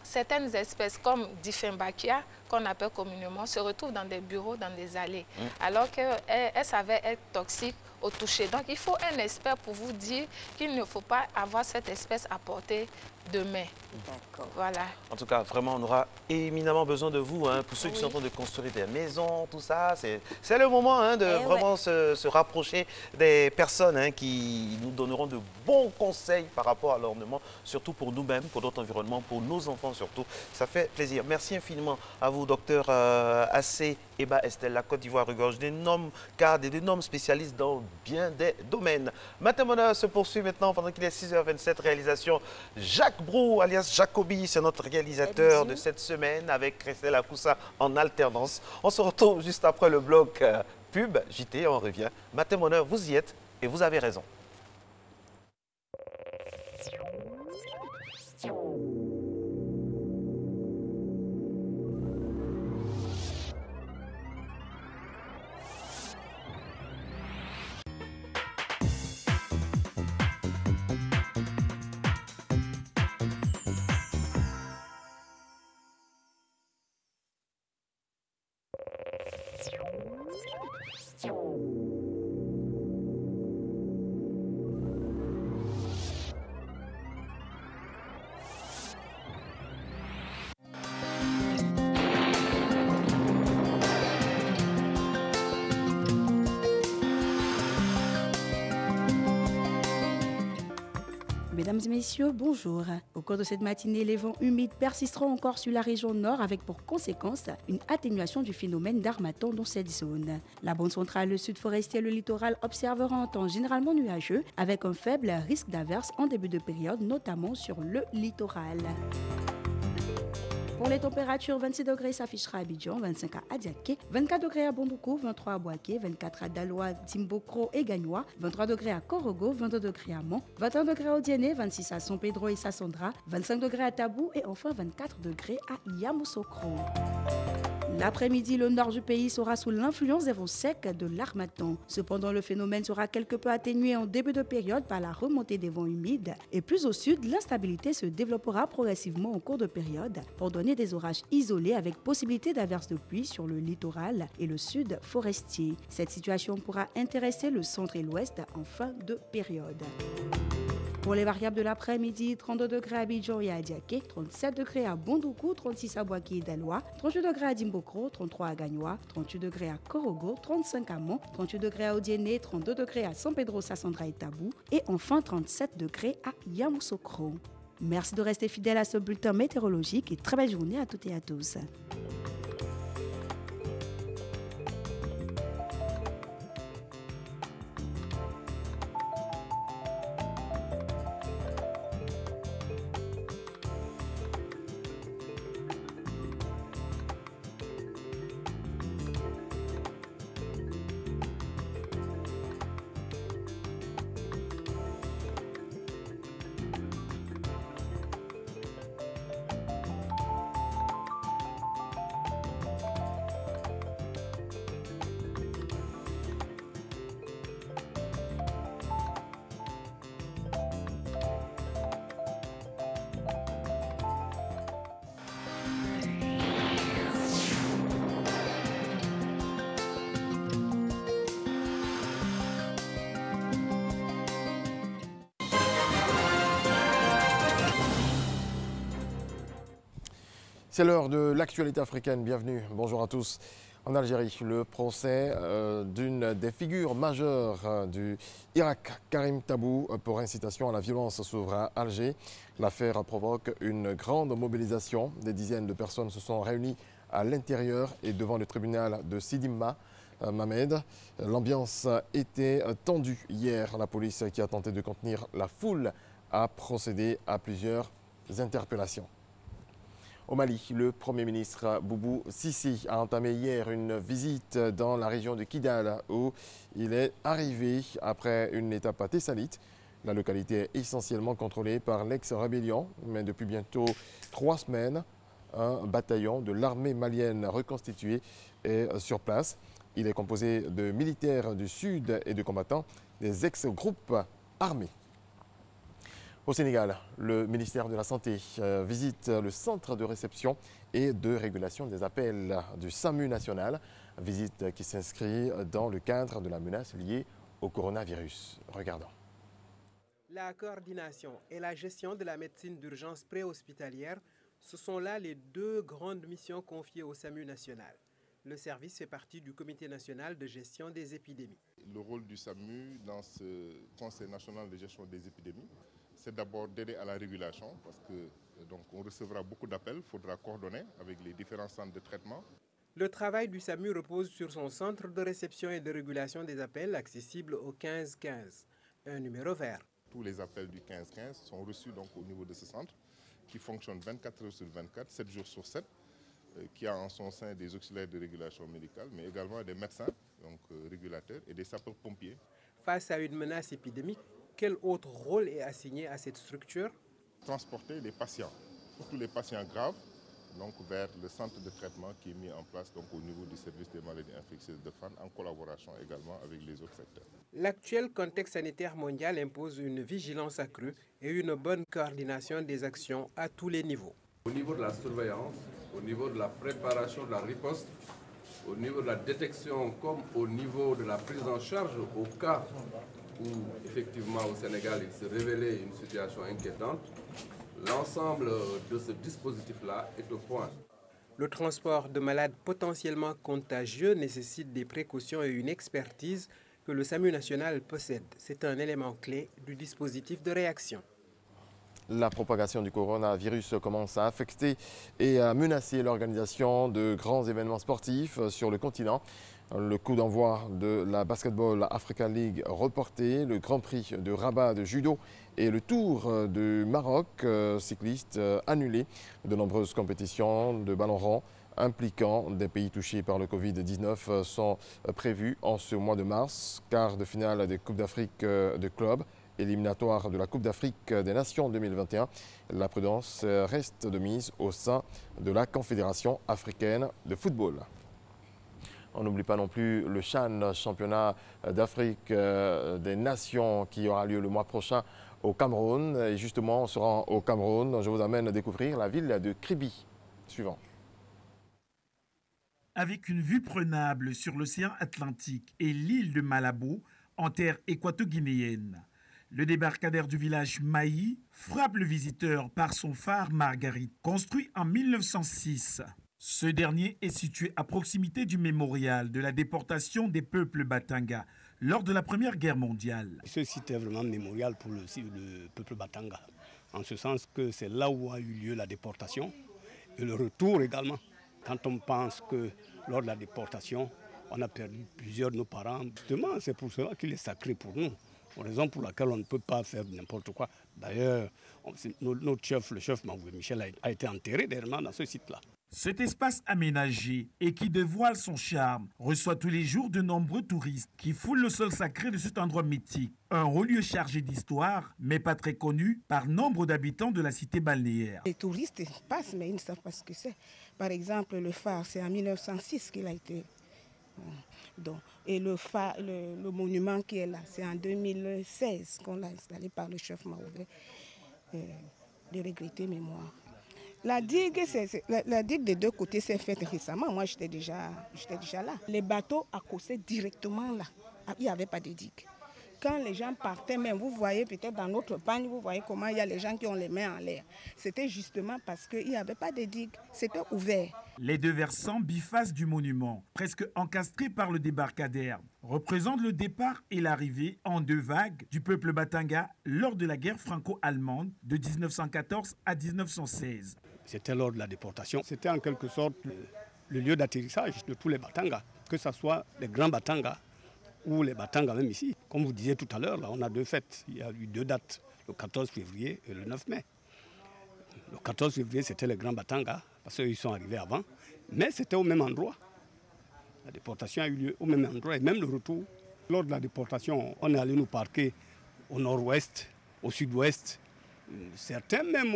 Speaker 12: certaines espèces comme Dieffenbachia, qu'on appelle communément, se retrouvent dans des bureaux, dans des allées, alors qu'elles s'avèrent être toxiques au toucher. Donc, il faut un expert pour vous dire qu'il ne faut pas avoir cette espèce à portée de main.
Speaker 1: D'accord.
Speaker 12: Voilà.
Speaker 2: En tout cas, vraiment, on aura éminemment besoin de vous, hein, pour ceux qui sont en train de construire des maisons, tout ça. C'est le moment, hein, de vraiment se rapprocher des personnes, hein, qui nous donneront de bons conseils par rapport à l'ornement, surtout pour nous-mêmes, pour notre environnement, pour nos enfants surtout. Ça fait plaisir. Merci infiniment à vous, docteur Assé Eba Estelle. La Côte d'Ivoire regorge d'énormes cadres et d'énormes spécialistes dans bien des domaines. Matin Bonheur se poursuit maintenant pendant qu'il est 6h27. Réalisation Jacques Brou, alias Jacobi, c'est notre réalisateur de cette semaine avec Christelle Akoussa en alternance. On se retrouve juste après le bloc pub, JT, on revient. Matin Bonheur, vous y êtes et vous avez raison.
Speaker 13: Mesdames et messieurs, bonjour. Au cours de cette matinée, les vents humides persisteront encore sur la région nord avec pour conséquence une atténuation du phénomène d'harmattan dans cette zone. La bande centrale, le sud forestier et le littoral observeront un temps généralement nuageux avec un faible risque d'averse en début de période, notamment sur le littoral. Pour les températures, 26 degrés s'affichera à Abidjan, 25 à Adiaké, 24 degrés à Bondoukou, 23 à Boaké, 24 à Daloa, Timbokro et Gagnoa, 23 degrés à Korogo, 22 degrés à Mont, 21 degrés à Odiéné, 26 à San Pedro et Sassandra, 25 degrés à Tabou et enfin 24 degrés à Yamoussoukro. L'après-midi, le nord du pays sera sous l'influence des vents secs de l'harmattan. Cependant, le phénomène sera quelque peu atténué en début de période par la remontée des vents humides. Et plus au sud, l'instabilité se développera progressivement en cours de période pour donner des orages isolés avec possibilité d'averses de pluie sur le littoral et le sud forestier. Cette situation pourra intéresser le centre et l'ouest en fin de période. Pour les variables de l'après-midi, 32 degrés à Abidjan et à Adiaké, 37 degrés à Bondoukou, 36 à Boaké et Daloa, 38 degrés à Dimbokro, 33 à Gagnoa, 38 degrés à Korogo, 35 à Mont, 38 degrés à Odiéné, 32 degrés à San Pedro, Sassandra et Tabou et enfin 37 degrés à Yamoussoukro. Merci de rester fidèle à ce bulletin météorologique et très belle journée à toutes et à tous.
Speaker 3: C'est l'heure de l'actualité africaine. Bienvenue. Bonjour à tous. En Algérie, le procès d'une des figures majeures du Irak, Karim Tabou, pour incitation à la violence s'ouvre à Alger. L'affaire provoque une grande mobilisation. Des dizaines de personnes se sont réunies à l'intérieur et devant le tribunal de Sidimma. Mohamed. L'ambiance était tendue hier. La police qui a tenté de contenir la foule a procédé à plusieurs interpellations. Au Mali, le Premier ministre Boubou Sissi a entamé hier une visite dans la région de Kidal où il est arrivé après une étape à Tessalite. La localité est essentiellement contrôlée par l'ex-rébellion, mais depuis bientôt 3 semaines, un bataillon de l'armée malienne reconstitué est sur place. Il est composé de militaires du Sud et de combattants des ex-groupes armés. Au Sénégal, le ministère de la Santé visite le centre de réception et de régulation des appels du SAMU national. Visite qui s'inscrit dans le cadre de la menace liée au coronavirus. Regardons.
Speaker 14: La coordination et la gestion de la médecine d'urgence préhospitalière, ce sont là les 2 grandes missions confiées au SAMU national. Le service fait partie du Comité national de gestion des épidémies.
Speaker 15: Le rôle du SAMU dans ce Conseil national de gestion des épidémies, c'est d'abord d'aider à la régulation parce que donc on recevra beaucoup d'appels, il faudra coordonner avec les différents centres de traitement.
Speaker 14: Le travail du SAMU repose sur son centre de réception et de régulation des appels accessible au 1515, un numéro vert.
Speaker 15: Tous les appels du 1515 sont reçus donc au niveau de ce centre qui fonctionne 24 heures sur 24, 7 jours sur 7. Qui a en son sein des auxiliaires de régulation médicale, mais également des médecins, donc régulateurs, et des sapeurs-pompiers.
Speaker 14: Face à une menace épidémique, quel autre rôle est assigné à cette structure?
Speaker 15: Transporter les patients, surtout les patients graves, donc vers le centre de traitement qui est mis en place donc, au niveau du service des maladies infectieuses de Fann, en collaboration également avec les autres secteurs.
Speaker 14: L'actuel contexte sanitaire mondial impose une vigilance accrue et une bonne coordination des actions à tous les niveaux.
Speaker 16: Au niveau de la surveillance, au niveau de la préparation de la riposte, au niveau de la détection comme au niveau de la prise en charge au cas où effectivement au Sénégal il se révélait une situation inquiétante, l'ensemble de ce dispositif-là est au point.
Speaker 14: Le transport de malades potentiellement contagieux nécessite des précautions et une expertise que le SAMU national possède. C'est un élément clé du dispositif de réaction.
Speaker 3: La propagation du coronavirus commence à affecter et à menacer l'organisation de grands événements sportifs sur le continent. Le coup d'envoi de la Basketball Africa League reporté, le Grand Prix de Rabat de judo et le Tour du Maroc cycliste annulé. De nombreuses compétitions de ballon rond impliquant des pays touchés par le Covid-19 sont prévues en ce mois de mars. Quart de finale des Coupes d'Afrique de clubs. Éliminatoire de la Coupe d'Afrique des Nations 2021. La prudence reste de mise au sein de la Confédération africaine de football. On n'oublie pas non plus le CHAN, championnat d'Afrique des Nations qui aura lieu le mois prochain au Cameroun. Et justement, on sera au Cameroun. Je vous amène à découvrir la ville de Kribi. Suivant.
Speaker 17: Avec une vue prenable sur l'océan Atlantique et l'île de Malabo, en terre équato-guinéenne. Le débarcadère du village Maï frappe le visiteur par son phare Marguerite, construit en 1906. Ce dernier est situé à proximité du mémorial de la déportation des peuples Batanga lors de la Première Guerre mondiale.
Speaker 18: Ce site est vraiment mémorial pour le peuple Batanga, en ce sens que c'est là où a eu lieu la déportation et le retour également. Quand on pense que lors de la déportation, on a perdu plusieurs de nos parents, justement c'est pour cela qu'il est sacré pour nous. Raison pour laquelle on ne peut pas faire n'importe quoi. D'ailleurs, notre chef, le chef Mangoué Michel, a été enterré dernièrement dans ce site-là.
Speaker 17: Cet espace aménagé et qui dévoile son charme reçoit tous les jours de nombreux touristes qui foulent le sol sacré de cet endroit mythique. Un haut lieu chargé d'histoire, mais pas très connu par nombre d'habitants de la cité balnéaire.
Speaker 19: Les touristes passent, mais ils ne savent pas ce que c'est. Par exemple, le phare, c'est en 1906 qu'il a été... Et le monument qui est là, c'est en 2016 qu'on l'a installé par le chef Maouvé, de regretter mémoire. La digue des 2 côtés s'est faite récemment. Moi, j'étais déjà là. Les bateaux accossaient directement là. Il n'y avait pas de digue. quand les gens partaient, même vous voyez peut-être dans notre pagne, vous voyez comment il y a les gens qui ont les mains en l'air. C'était justement parce qu'il n'y avait pas de digues, c'était ouvert.
Speaker 17: Les deux versants bifaces du monument, presque encastrés par le débarcadère, représentent le départ et l'arrivée en deux vagues du peuple Batanga lors de la guerre franco-allemande de 1914 à 1916.
Speaker 18: C'était lors de la déportation. C'était en quelque sorte le lieu d'atterrissage de tous les Batangas, que ce soit les grands Batangas ou les Batangas même ici. Comme vous disiez tout à l'heure, là, on a deux fêtes. Il y a eu deux dates, le 14 février et le 9 mai. Le 14 février, c'était les grands Batangas, parce qu'ils sont arrivés avant, mais c'était au même endroit. La déportation a eu lieu au même endroit, et même le retour. Lors de la déportation, on est allé nous parquer au nord-ouest, au sud-ouest, certains même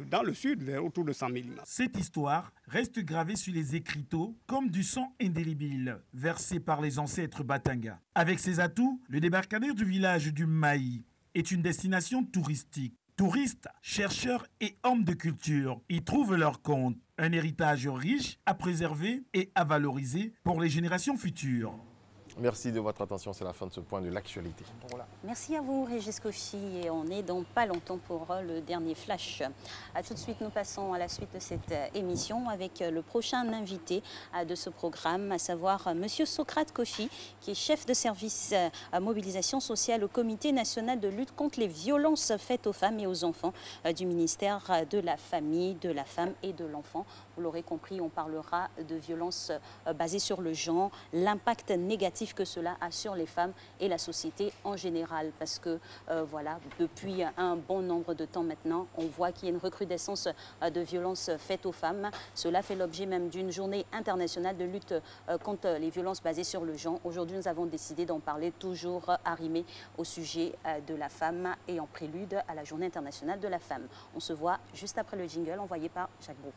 Speaker 18: dans le sud, vers autour de 100 000 images.
Speaker 17: Cette histoire reste gravée sur les écriteaux comme du sang indélébile versé par les ancêtres Batanga. Avec ses atouts, le débarcadère du village du Maï est une destination touristique. Touristes, chercheurs et hommes de culture y trouvent leur compte. Un héritage riche à préserver et à valoriser pour les générations futures.
Speaker 3: Merci de votre attention, c'est la fin de ce point de l'actualité.
Speaker 1: Voilà. Merci à vous, Régis Kofi, et on est dans pas longtemps pour le dernier flash. Tout de suite, nous passons à la suite de cette émission avec le prochain invité de ce programme, à savoir Monsieur Socrate Kofi, qui est chef de service à mobilisation sociale au Comité national de lutte contre les violences faites aux femmes et aux enfants du ministère de la Famille, de la Femme et de l'Enfant. Vous l'aurez compris, on parlera de violences basées sur le genre, l'impact négatif que cela a sur les femmes et la société en général. Parce que, voilà, depuis un bon nombre de temps maintenant, on voit qu'il y a une recrudescence de violences faites aux femmes. Cela fait l'objet même d'une journée internationale de lutte contre les violences basées sur le genre. Aujourd'hui, nous avons décidé d'en parler, toujours arrimé au sujet de la femme et en prélude à la journée internationale de la femme. On se voit juste après le jingle envoyé par Jacques Brouf.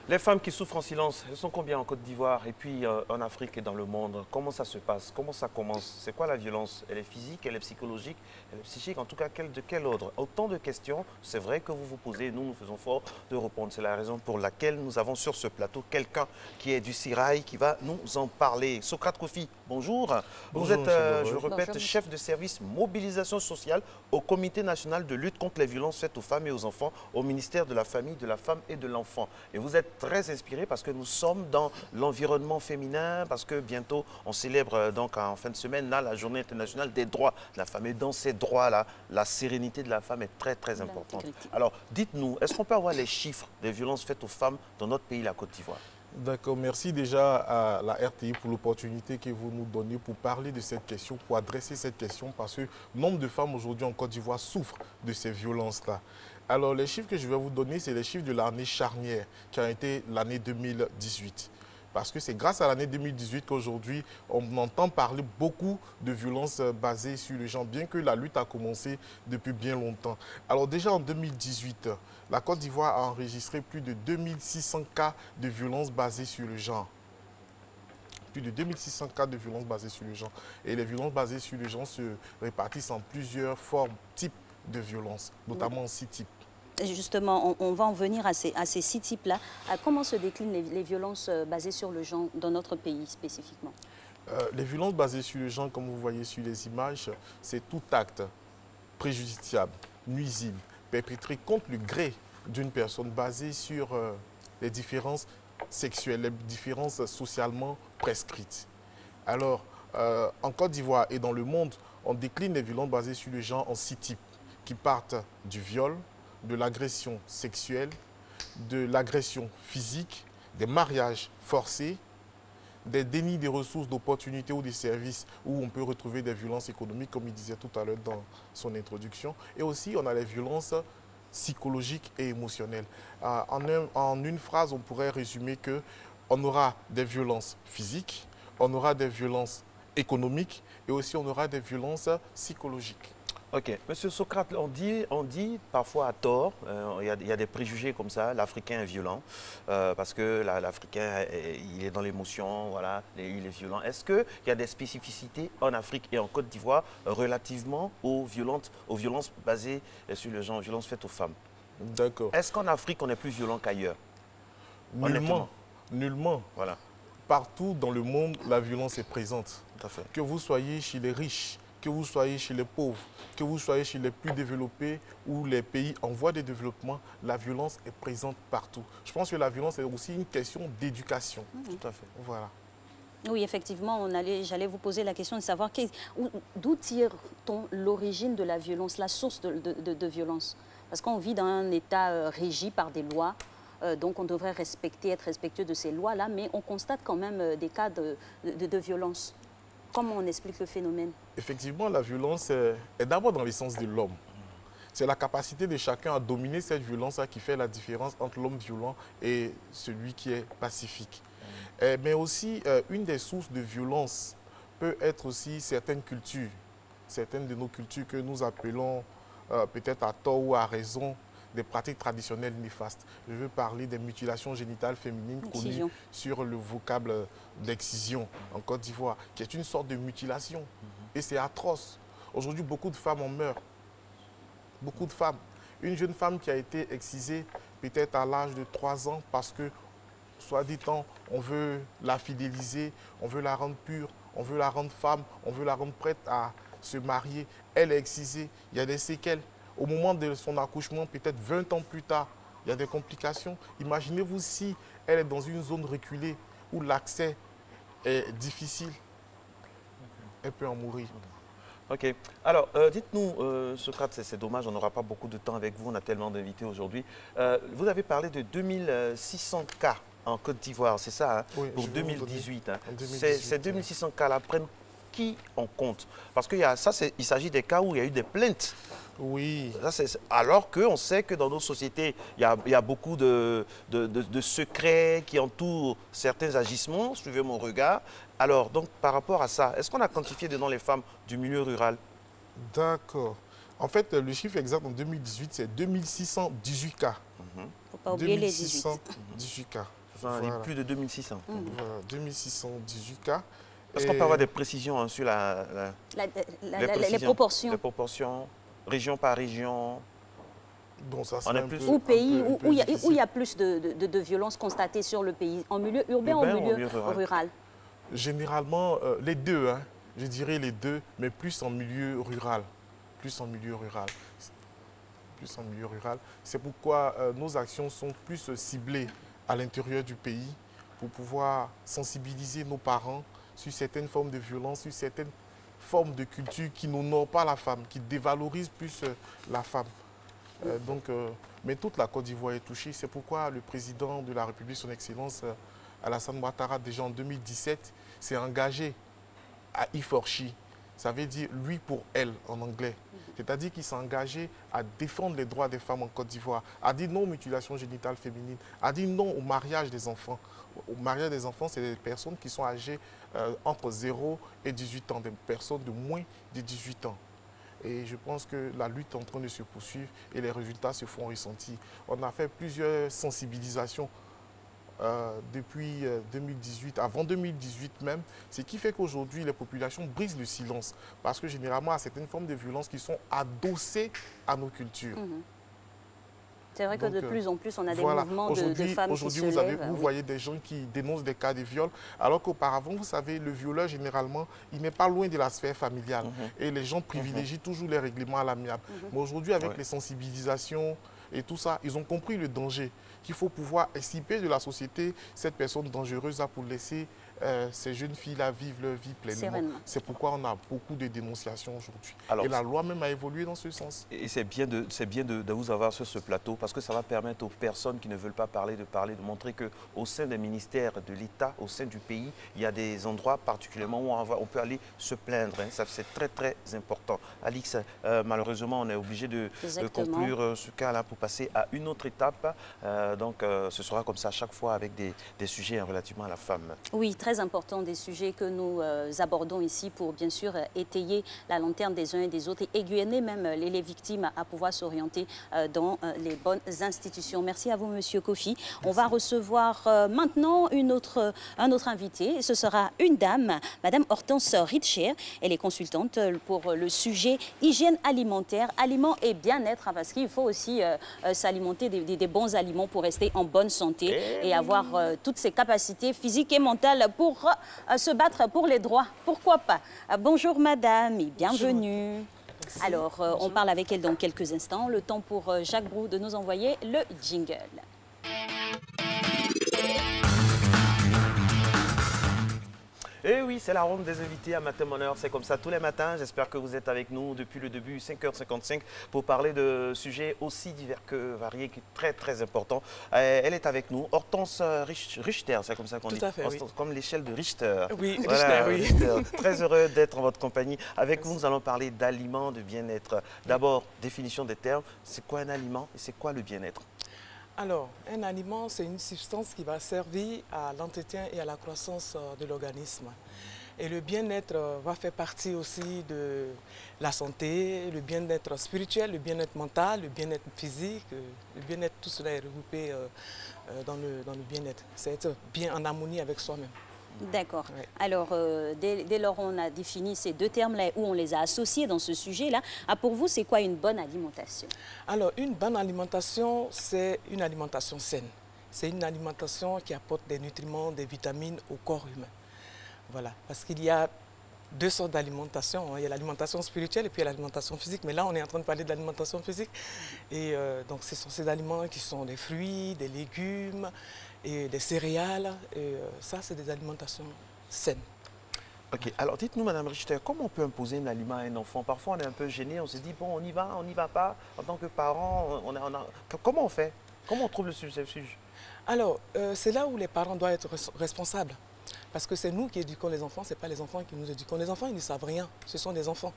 Speaker 2: Les femmes qui souffrent en silence, elles sont combien en Côte d'Ivoire et puis en Afrique et dans le monde? Comment ça se passe? Comment ça commence? C'est quoi la violence? Elle est physique, elle est psychologique, elle est psychique? En tout cas, de quel ordre? Autant de questions, c'est vrai que vous vous posez, nous faisons fort de répondre. C'est la raison pour laquelle nous avons sur ce plateau quelqu'un qui est du Sirail qui va nous en parler. Socrate Kofi, bonjour. Vous êtes, je répète, bonjour, chef de service mobilisation sociale au Comité national de lutte contre les violences faites aux femmes et aux enfants au ministère de la Famille, de la Femme et de l'Enfant. Et vous êtes très inspiré parce que nous sommes dans l'environnement féminin, parce que bientôt on célèbre donc en fin de semaine là, la journée internationale des droits de la femme. Et dans ces droits-là, la sérénité de la femme est très très importante. Alors dites-nous, est-ce qu'on peut avoir les chiffres des violences faites aux femmes dans notre pays, la Côte d'Ivoire?
Speaker 15: D'accord, merci déjà à la RTI pour l'opportunité que vous nous donnez pour parler de cette question, pour adresser cette question, parce que nombre de femmes aujourd'hui en Côte d'Ivoire souffrent de ces violences-là. Alors les chiffres que je vais vous donner, c'est les chiffres de l'année charnière, qui a été l'année 2018. Parce que c'est grâce à l'année 2018 qu'aujourd'hui, on entend parler beaucoup de violences basées sur le genre, bien que la lutte a commencé depuis bien longtemps. Alors déjà en 2018, la Côte d'Ivoire a enregistré plus de 2600 cas de violences basées sur le genre. Plus de 2600 cas de violences basées sur le genre. Et les violences basées sur le genre se répartissent en plusieurs formes, types de violences, notamment en 6 types.
Speaker 1: Justement, on va en venir à ces 6 types-là. Comment se déclinent les violences basées sur le genre dans notre pays spécifiquement?
Speaker 15: Les violences basées sur le genre, comme vous voyez sur les images, c'est tout acte préjudiciable, nuisible, perpétré contre le gré d'une personne basé sur les différences sexuelles, les différences socialement prescrites. Alors, en Côte d'Ivoire et dans le monde, on décline les violences basées sur le genre en 6 types qui partent du viol, de l'agression sexuelle, de l'agression physique, des mariages forcés, des dénis des ressources, d'opportunités ou des services où on peut retrouver des violences économiques, comme il disait tout à l'heure dans son introduction. Et aussi, on a les violences psychologiques et émotionnelles. En une phrase, on pourrait résumer qu'on aura des violences physiques, on aura des violences économiques et aussi on aura des violences psychologiques.
Speaker 2: Ok. Monsieur Socrate, on dit parfois à tort, il y a des préjugés comme ça, l'Africain est violent, parce que l'Africain, il est dans l'émotion, voilà, il est violent. Est-ce qu'il y a des spécificités en Afrique et en Côte d'Ivoire relativement aux violences basées sur le genre, violences faites aux femmes?
Speaker 15: D'accord.
Speaker 2: Est-ce qu'en Afrique, on est plus violent qu'ailleurs?
Speaker 15: Nullement.
Speaker 20: Nullement.
Speaker 2: Voilà.
Speaker 20: Partout dans le monde, la violence est présente.
Speaker 2: Tout à fait.
Speaker 20: Que vous soyez chez les riches, que vous soyez chez les pauvres, que vous soyez chez les plus développés ou les pays en voie de développement, la violence est présente partout. Je pense que la violence est aussi une question d'éducation.
Speaker 2: Tout à fait.
Speaker 20: Voilà.
Speaker 1: Oui, effectivement, j'allais vous poser la question de savoir d'où tire-t-on l'origine de la violence, la source de violence? Parce qu'on vit dans un État régi par des lois, donc on devrait être respectueux de ces lois-là, mais on constate quand même des cas de violence. Comment on explique le phénomène?
Speaker 20: Effectivement, la violence est d'abord dans l'essence de l'homme. C'est la capacité de chacun à dominer cette violence qui fait la différence entre l'homme violent et celui qui est pacifique. Mais aussi, une des sources de violence peut être aussi certaines cultures, certaines de nos cultures que nous appelons peut-être à tort ou à raison des pratiques traditionnelles néfastes. Je veux parler des mutilations génitales féminines connues sur le vocable d'excision en Côte d'Ivoire, qui est une sorte de mutilation. Et c'est atroce. Aujourd'hui, beaucoup de femmes en meurent. Beaucoup de femmes. Une jeune femme qui a été excisée peut-être à l'âge de 3 ans parce que, soit dit-on, on veut la fidéliser, on veut la rendre pure, on veut la rendre femme, on veut la rendre prête à se marier. Elle est excisée, il y a des séquelles. Au moment de son accouchement, peut-être 20 ans plus tard, il y a des complications. Imaginez-vous si elle est dans une zone reculée où l'accès est difficile. Elle peut en mourir.
Speaker 2: Ok. Alors, dites-nous, Socrate, c'est dommage, on n'aura pas beaucoup de temps avec vous, on a tellement d'invités aujourd'hui. Vous avez parlé de 2600 cas en Côte d'Ivoire, c'est ça, hein,
Speaker 20: oui,
Speaker 2: pour 2018. Hein.
Speaker 20: 2018.
Speaker 2: Ces 2600 cas-là prennent qui en compte? Parce qu'il s'agit des cas où il y a eu des plaintes.
Speaker 20: Oui.
Speaker 2: Alors qu'on sait que dans nos sociétés, il y a beaucoup de secrets qui entourent certains agissements, suivez mon regard. Alors, donc, par rapport à ça, est-ce qu'on a quantifié dedans les femmes du milieu rural?
Speaker 20: D'accord. En fait, le chiffre exact en 2018, c'est 2618 cas.
Speaker 1: Il ne faut pas oublier les 18.
Speaker 20: 2618 cas.
Speaker 2: Voilà. Plus de 2600.
Speaker 20: Voilà, 2618 cas.
Speaker 2: Est-ce qu'on peut avoir des précisions hein, sur
Speaker 1: les proportions?
Speaker 2: Les proportions, région par région.
Speaker 20: Bon, ça
Speaker 1: ou pays où il y a plus de violences constatées sur le pays, en milieu urbain ou en milieu rural?
Speaker 20: Généralement, les deux, hein. Je dirais les deux, mais plus en milieu rural. Plus en milieu rural. Plus en milieu rural. C'est pourquoi nos actions sont plus ciblées à l'intérieur du pays pour pouvoir sensibiliser nos parents sur certaines formes de violence, sur certaines formes de culture qui n'honorent pas la femme, qui dévalorisent plus la femme. Mais toute la Côte d'Ivoire est touchée. C'est pourquoi le président de la République, son Excellence Alassane Ouattara, déjà en 2017, s'est engagé à He-for-She. Ça veut dire lui pour elle en anglais. C'est-à-dire qu'il s'est engagé à défendre les droits des femmes en Côte d'Ivoire, à dire non aux mutilations génitales féminines, à dire non au mariage des enfants. Au mariage des enfants, c'est des personnes qui sont âgées entre 0 et 18 ans, des personnes de moins de 18 ans. Et je pense que la lutte est en train de se poursuivre et les résultats se font ressentir. On a fait plusieurs sensibilisations depuis 2018, avant 2018 même, ce qui fait qu'aujourd'hui, les populations brisent le silence. Parce que généralement, il y a certaines formes de violence qui sont adossées à nos cultures.
Speaker 1: C'est vrai que de plus en plus, on a des mouvements de femmes qui se lèvent.
Speaker 20: Aujourd'hui, vous voyez des gens qui dénoncent des cas de viol, alors qu'auparavant, vous savez, le violeur, généralement, il n'est pas loin de la sphère familiale. Et les gens privilégient toujours les règlements à l'amiable. Mais aujourd'hui, avec les sensibilisations et tout ça, ils ont compris le danger, qu'il faut pouvoir extirper de la société cette personne dangereuse pour laisser ces jeunes filles-là vivre leur vie pleinement. C'est pourquoi on a beaucoup de dénonciations aujourd'hui. Et la loi même a évolué dans ce sens.
Speaker 2: Et c'est bien de vous avoir sur ce plateau parce que ça va permettre aux personnes qui ne veulent pas parler, de montrer qu'au sein des ministères de l'État, au sein du pays, il y a des endroits particulièrement où on peut aller se plaindre. Hein. C'est très, très important. Alix, malheureusement, on est obligé de conclure ce cas-là pour passer à une autre étape. Donc, ce sera comme ça à chaque fois avec des sujets relativement à la femme.
Speaker 1: Oui, très important des sujets que nous abordons ici pour bien sûr étayer la lanterne des uns et des autres et aiguiller même les victimes à pouvoir s'orienter dans les bonnes institutions. Merci à vous, Monsieur Kofi. Merci. On va recevoir maintenant un autre invité. Ce sera une dame, Madame Hortense Richer. Elle est consultante pour le sujet hygiène alimentaire, aliments et bien-être, parce qu'il faut aussi s'alimenter des bons aliments pour rester en bonne santé et avoir toutes ses capacités physiques et mentales pour se battre pour les droits. Pourquoi pas? Bonjour madame et bienvenue. Merci. Alors, on parle avec elle dans quelques instants. Le temps pour Jacques Brou de nous envoyer le jingle.
Speaker 2: Et oui, c'est la ronde des invités à Matin Bonheur. C'est comme ça tous les matins. J'espère que vous êtes avec nous depuis le début, 5h55, pour parler de sujets aussi divers que variés, qui est très, très important. Elle est avec nous, Hortense Richter, c'est comme ça qu'on dit.
Speaker 21: Tout à fait, oui.
Speaker 2: Comme l'échelle de Richter.
Speaker 21: Oui,
Speaker 2: voilà,
Speaker 21: Richter, oui.
Speaker 2: Richter. Très heureux d'être en votre compagnie. Avec vous, nous allons parler d'aliments, de bien-être. D'abord, définition des termes. C'est quoi un aliment et c'est quoi le bien-être?
Speaker 21: Alors, un aliment, c'est une substance qui va servir à l'entretien et à la croissance de l'organisme. Et le bien-être va faire partie aussi de la santé, le bien-être spirituel, le bien-être mental, le bien-être physique, le bien-être, tout cela est regroupé dans le bien-être. C'est être bien en harmonie avec soi-même.
Speaker 1: D'accord. Oui. Alors, dès lors on a défini ces deux termes-là, où on les a associés dans ce sujet-là, pour vous, c'est quoi une bonne alimentation?
Speaker 21: Alors, une bonne alimentation, c'est une alimentation saine. C'est une alimentation qui apporte des nutriments, des vitamines au corps humain. Voilà, parce qu'il y a deux sortes d'alimentation. Il y a l'alimentation spirituelle et puis l'alimentation physique. Mais là, on est en train de parler de l'alimentation physique. Et donc, ce sont ces aliments qui sont des fruits, des légumes, et des céréales, et ça, c'est des alimentations saines.
Speaker 2: Ok, alors dites-nous, Madame Richter, comment on peut imposer un aliment à un enfant? Parfois, on est un peu gêné, on se dit, bon, on y va pas. En tant que parent, comment on fait? Comment on trouve le subterfuge?
Speaker 21: Alors, c'est là où les parents doivent être responsables. Parce que c'est nous qui éduquons les enfants, ce n'est pas les enfants qui nous éduquons. Les enfants, ils ne savent rien, ce sont des enfants.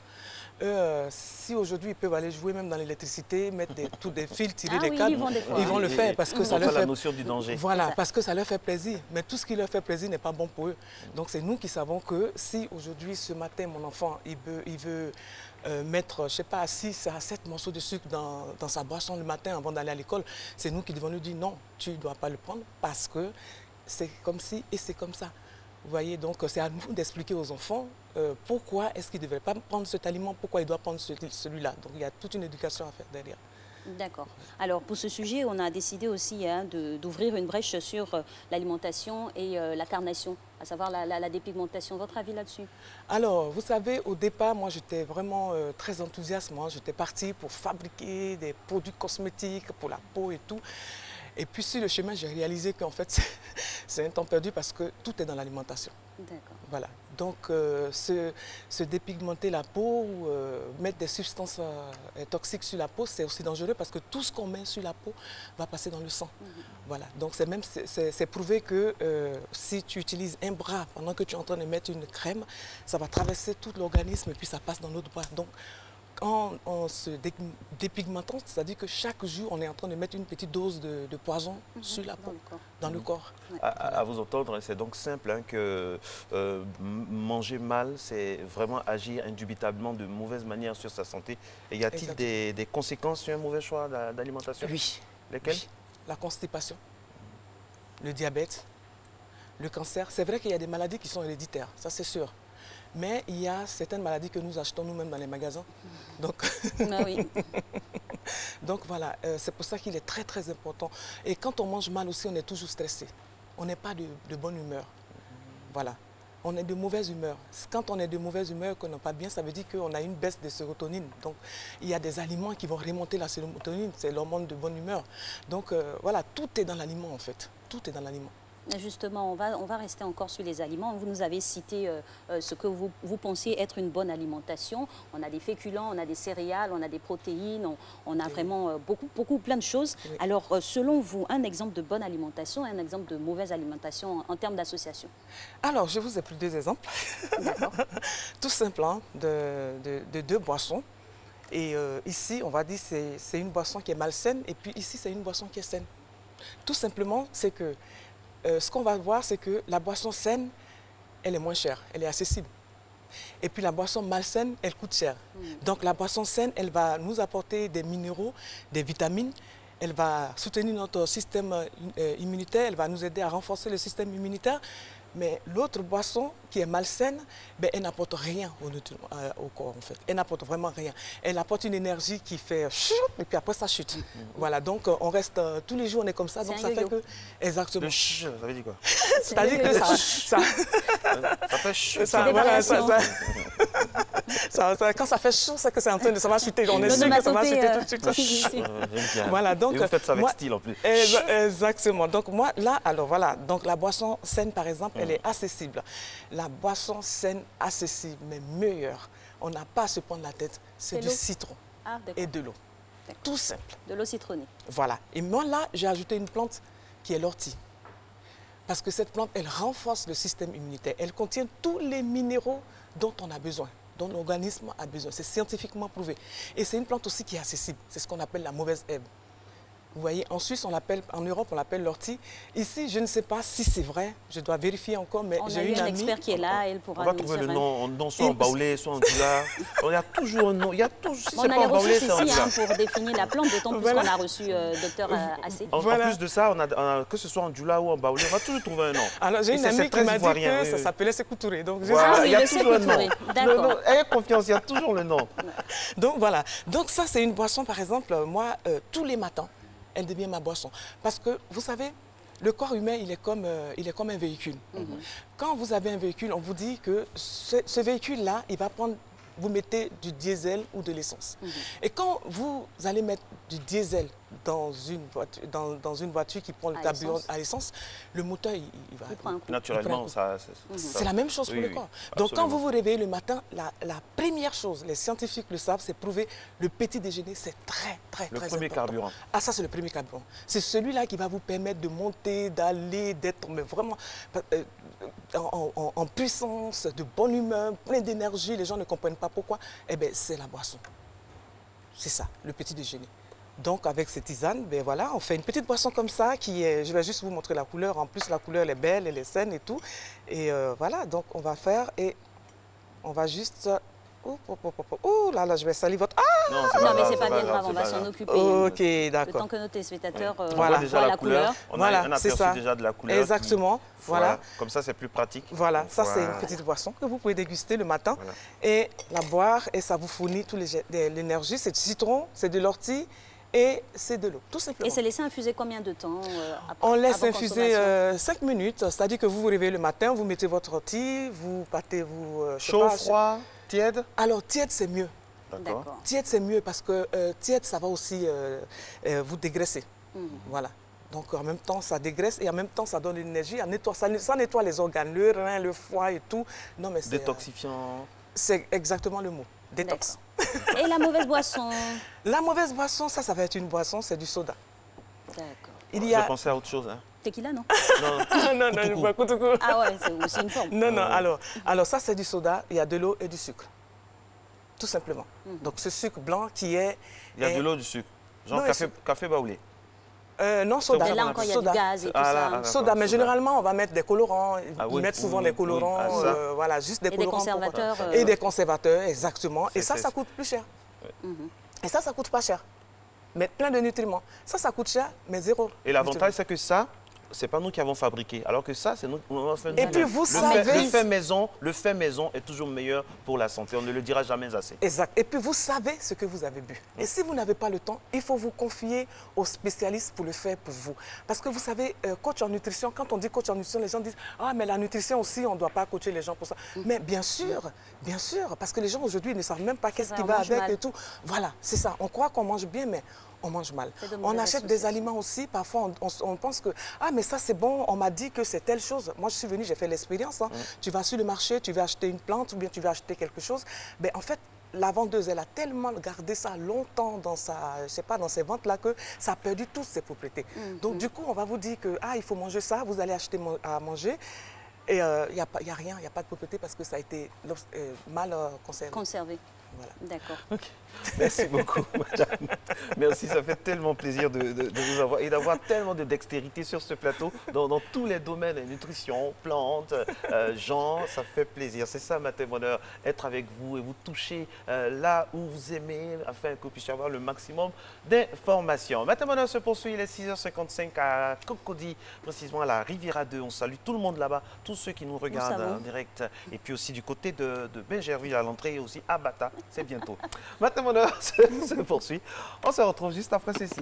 Speaker 21: Eux, si aujourd'hui ils peuvent aller jouer même dans l'électricité, mettre tous des fils, tirer des câbles, ils vont le faire parce que ça leur fait...
Speaker 2: la notion du danger.
Speaker 21: Voilà, parce que ça leur fait plaisir. Mais tout ce qui leur fait plaisir n'est pas bon pour eux. Donc c'est nous qui savons que si aujourd'hui, ce matin, mon enfant, il veut mettre, je ne sais pas, 6 à 7 morceaux de sucre dans sa boisson le matin avant d'aller à l'école, c'est nous qui devons lui dire non, tu ne dois pas le prendre parce que c'est comme ci et c'est comme ça. Vous voyez, donc c'est à nous d'expliquer aux enfants pourquoi est-ce qu'ils ne devraient pas prendre cet aliment, pourquoi ils doivent prendre celui-là. Donc il y a toute une éducation à faire derrière.
Speaker 1: D'accord. Alors pour ce sujet, on a décidé aussi d'ouvrir une brèche sur l'alimentation et la carnation, à savoir la dépigmentation. Votre avis là-dessus?
Speaker 21: Alors, vous savez, au départ, moi j'étais vraiment très enthousiaste. J'étais partie pour fabriquer des produits cosmétiques pour la peau et tout. Et puis sur le chemin, j'ai réalisé qu'en fait, c'est un temps perdu parce que tout est dans l'alimentation.
Speaker 1: D'accord.
Speaker 21: Voilà. Donc, se dépigmenter la peau ou mettre des substances toxiques sur la peau, c'est aussi dangereux parce que tout ce qu'on met sur la peau va passer dans le sang. Voilà. Donc, c'est prouvé que si tu utilises un bras pendant que tu es en train de mettre une crème, ça va traverser tout l'organisme et puis ça passe dans l'autre bras. Donc, en se dépigmentant, c'est-à-dire que chaque jour, on est en train de mettre une petite dose de poison sur la peau, dans le corps.
Speaker 2: À vous entendre, c'est donc simple que manger mal, c'est vraiment agir indubitablement de mauvaise manière sur sa santé. Et y a-t-il des conséquences sur un mauvais choix d'alimentation?
Speaker 21: Oui.
Speaker 2: Lesquelles?
Speaker 21: Oui. La constipation, le diabète, le cancer. C'est vrai qu'il y a des maladies qui sont héréditaires, ça c'est sûr. Mais il y a certaines maladies que nous achetons nous-mêmes dans les magasins. Donc,
Speaker 1: oui.
Speaker 21: Donc voilà, c'est pour ça qu'il est très très important. Et quand on mange mal aussi, on est toujours stressé. On n'est pas de bonne humeur. Voilà. On est de mauvaise humeur. Quand on est de mauvaise humeur, qu'on n'est pas bien, ça veut dire qu'on a une baisse de sérotonine. Donc il y a des aliments qui vont remonter la sérotonine, c'est l'hormone de bonne humeur. Donc voilà, tout est dans l'aliment en fait. Tout est dans l'aliment.
Speaker 1: Justement, on va rester encore sur les aliments. Vous nous avez cité ce que vous pensiez être une bonne alimentation. On a des féculents, on a des céréales, on a des protéines, on a vraiment plein de choses. Oui. Alors, selon vous, un exemple de bonne alimentation et un exemple de mauvaise alimentation en termes d'association?
Speaker 21: Alors, je vous ai pris 2 exemples.
Speaker 1: D'accord.
Speaker 21: Tout simplement, de 2 boissons. Et ici, on va dire que c'est une boisson qui est malsaine et puis ici, c'est une boisson qui est saine. Tout simplement, c'est que ce qu'on va voir, c'est que la boisson saine, elle est moins chère, elle est accessible. Et puis la boisson malsaine, elle coûte cher. Donc la boisson saine, elle va nous apporter des minéraux, des vitamines, elle va soutenir notre système immunitaire, elle va nous aider à renforcer le système immunitaire. Mais l'autre boisson qui est malsaine, ben, elle n'apporte rien au corps en fait. Elle n'apporte vraiment rien. Elle apporte une énergie qui fait chou, et puis après ça chute. Voilà, donc on reste tous les jours, on est comme ça, donc ça fait que... Exactement.
Speaker 2: Le ch, ça veut dire quoi?
Speaker 21: C'est-à-dire que ça
Speaker 2: fait chou.
Speaker 21: Voilà, quand ça fait chaud, c'est que c'est en train de ça va chuter. On est sûr que ça va chuter tout de suite. Voilà, donc,
Speaker 2: et vous faites ça avec style en plus.
Speaker 21: Exactement. Donc moi, là, alors voilà, donc la boisson saine par exemple, elle est accessible. La boisson saine, accessible, mais meilleure, on n'a pas à se prendre la tête, c'est du citron et de l'eau. Tout simple.
Speaker 1: De l'eau citronnée.
Speaker 21: Voilà. Et moi là, j'ai ajouté une plante qui est l'ortie. Parce que cette plante, elle renforce le système immunitaire. Elle contient tous les minéraux dont on a besoin, dont l'organisme a besoin. C'est scientifiquement prouvé. Et c'est une plante aussi qui est accessible. C'est ce qu'on appelle la mauvaise herbe. Vous voyez, en Suisse, en Europe, on l'appelle l'ortie. Ici, je ne sais pas si c'est vrai. Je dois vérifier encore, mais j'ai une amie.
Speaker 1: On a un expert qui est là, elle pourra
Speaker 2: nous dire. On va trouver le nom, soit en baoulé, soit en dula. Il y a toujours un nom. Il y a toujours, si
Speaker 1: on
Speaker 2: c'est pas en baoulé, c'est en
Speaker 1: dula. Pour définir la plante, d'autant plus qu'on a reçu Dr Assé.
Speaker 2: En plus de ça, que ce soit en dula ou en baoulé, on va toujours trouver un nom.
Speaker 21: Alors, j'ai une amie qui m'a dit que ça s'appelait Sécoutouré. Donc,
Speaker 2: il y a toujours un nom.
Speaker 1: D'accord.
Speaker 2: Ayez confiance, il y a toujours le nom.
Speaker 21: Donc, voilà. Donc, ça, c'est une boisson, par exemple, moi, tous les matins, elle devient ma boisson. Parce que, vous savez, le corps humain, il est comme un véhicule. Quand vous avez un véhicule, on vous dit que ce véhicule-là, il va prendre, vous mettez du diesel ou de l'essence. Et quand vous allez mettre du diesel dans une voiture qui prend le carburant à l'essence, le moteur, il va...
Speaker 2: Naturellement,
Speaker 21: c'est la même chose pour le corps. Donc, quand vous vous réveillez le matin, la première chose, les scientifiques le savent, c'est prouver le petit déjeuner, c'est très important.
Speaker 2: Le premier carburant.
Speaker 21: Ah, ça, c'est le premier carburant. C'est celui-là qui va vous permettre de monter, d'aller, d'être vraiment en puissance, de bonne humeur, plein d'énergie. Les gens ne comprennent pas pourquoi. Eh bien, c'est la boisson. C'est ça, le petit déjeuner. Donc, avec cette tisane, ben voilà, on fait une petite boisson comme ça qui est... Je vais juste vous montrer la couleur. En plus, la couleur, elle est belle, elle est saine et tout. Et voilà, donc on va faire et on va juste... Oh là là, je vais salir votre... Ah
Speaker 1: non, mais c'est pas bien grave, on va s'en occuper.
Speaker 21: Ok, d'accord.
Speaker 1: Le temps que nos téléspectateurs
Speaker 21: voient
Speaker 2: déjà la couleur. On a un aperçu déjà de la couleur.
Speaker 21: Exactement. Voilà.
Speaker 2: Comme ça, c'est plus pratique.
Speaker 21: Voilà, ça c'est une petite boisson que vous pouvez déguster le matin et la boire et ça vous fournit toute l'énergie. C'est du citron, c'est de l'ortie et c'est de l'eau, tout simplement.
Speaker 1: Et c'est laissé infuser combien de temps
Speaker 21: On laisse infuser 5 minutes, c'est-à-dire que vous vous réveillez le matin, vous mettez votre ortie, vous pâtez,
Speaker 2: chaud, froid, tiède?
Speaker 21: Alors, tiède, c'est mieux.
Speaker 2: D'accord.
Speaker 21: Tiède, c'est mieux parce que tiède, ça va aussi vous dégraisser. Voilà. Donc, en même temps, ça dégraisse et en même temps, ça donne une énergie. Ça nettoie les organes, le rein, le foie et tout. Non, mais
Speaker 2: détoxifiant.
Speaker 21: C'est exactement le mot. Détox.
Speaker 1: Et la mauvaise boisson?
Speaker 21: La mauvaise boisson, ça va être une boisson, c'est du soda.
Speaker 1: D'accord.
Speaker 2: Je pensais à autre chose. Hein.
Speaker 1: Tequila, non?
Speaker 21: Non, je bois Koutoukou.
Speaker 1: Ah ouais, c'est aussi une forme.
Speaker 21: Non, alors ça, c'est du soda, il y a de l'eau et du sucre. Tout simplement. Donc, ce sucre blanc qui est...
Speaker 2: Il y a de l'eau et du sucre. Genre café baoulé.
Speaker 21: Non, soda.
Speaker 1: Mais là encore, il y a du gaz et tout ça.
Speaker 21: Soda, mais généralement, on va mettre des colorants. Ils mettent souvent des colorants, voilà, juste des colorants.
Speaker 1: Et des conservateurs.
Speaker 21: Et des conservateurs, exactement. Et ça coûte plus cher. Et ça coûte pas cher. Mais plein de nutriments. Ça coûte cher, mais zéro.
Speaker 2: Et l'avantage, c'est que ça, c'est pas nous qui avons fabriqué. Alors que ça, c'est nous qui avons fait.
Speaker 21: Et puis vous savez...
Speaker 2: Le fait maison est toujours meilleur pour la santé. On ne le dira jamais assez.
Speaker 21: Exact. Et puis vous savez ce que vous avez bu. Et si vous n'avez pas le temps, il faut vous confier aux spécialistes pour le faire pour vous. Parce que vous savez, coach en nutrition, quand on dit coach en nutrition, les gens disent « Ah, mais la nutrition aussi, on ne doit pas coacher les gens pour ça. » Mais bien sûr, parce que les gens aujourd'hui ne savent même pas qu'est-ce qui va avec et tout. Voilà, c'est ça. On croit qu'on mange bien, mais on mange mal. On achète des aliments aussi, parfois on pense que « Ah, mais ça c'est bon, on m'a dit que c'est telle chose. » Moi je suis venue, j'ai fait l'expérience. Tu vas sur le marché, tu vas acheter une plante ou bien tu vas acheter quelque chose. Mais en fait, la vendeuse, elle a tellement gardé ça longtemps dans dans ses ventes-là que ça a perdu toutes ses propriétés. Donc du coup, on va vous dire que « Ah, il faut manger ça, vous allez acheter à manger. » Et il n'y a rien, il n'y a pas de propriété parce que ça a été mal conservé. Voilà.
Speaker 1: D'accord.
Speaker 2: Okay. Merci beaucoup, madame. Merci, ça fait tellement plaisir de vous avoir et d'avoir tellement de dextérité sur ce plateau dans tous les domaines, nutrition, plantes, gens, ça fait plaisir. C'est ça, ma témoigneur, être avec vous et vous toucher là où vous aimez afin que vous puissiez avoir le maximum d'informations. Ma témoigneur se poursuit, il est 6h55 à Cocody, précisément à la Riviera 2. On salue tout le monde là-bas, tous ceux qui nous regardent en direct. Et puis aussi du côté de Benjerville à l'entrée et aussi à Bata, c'est bientôt. Ma témoigneur se poursuit. On se retrouve juste après ceci.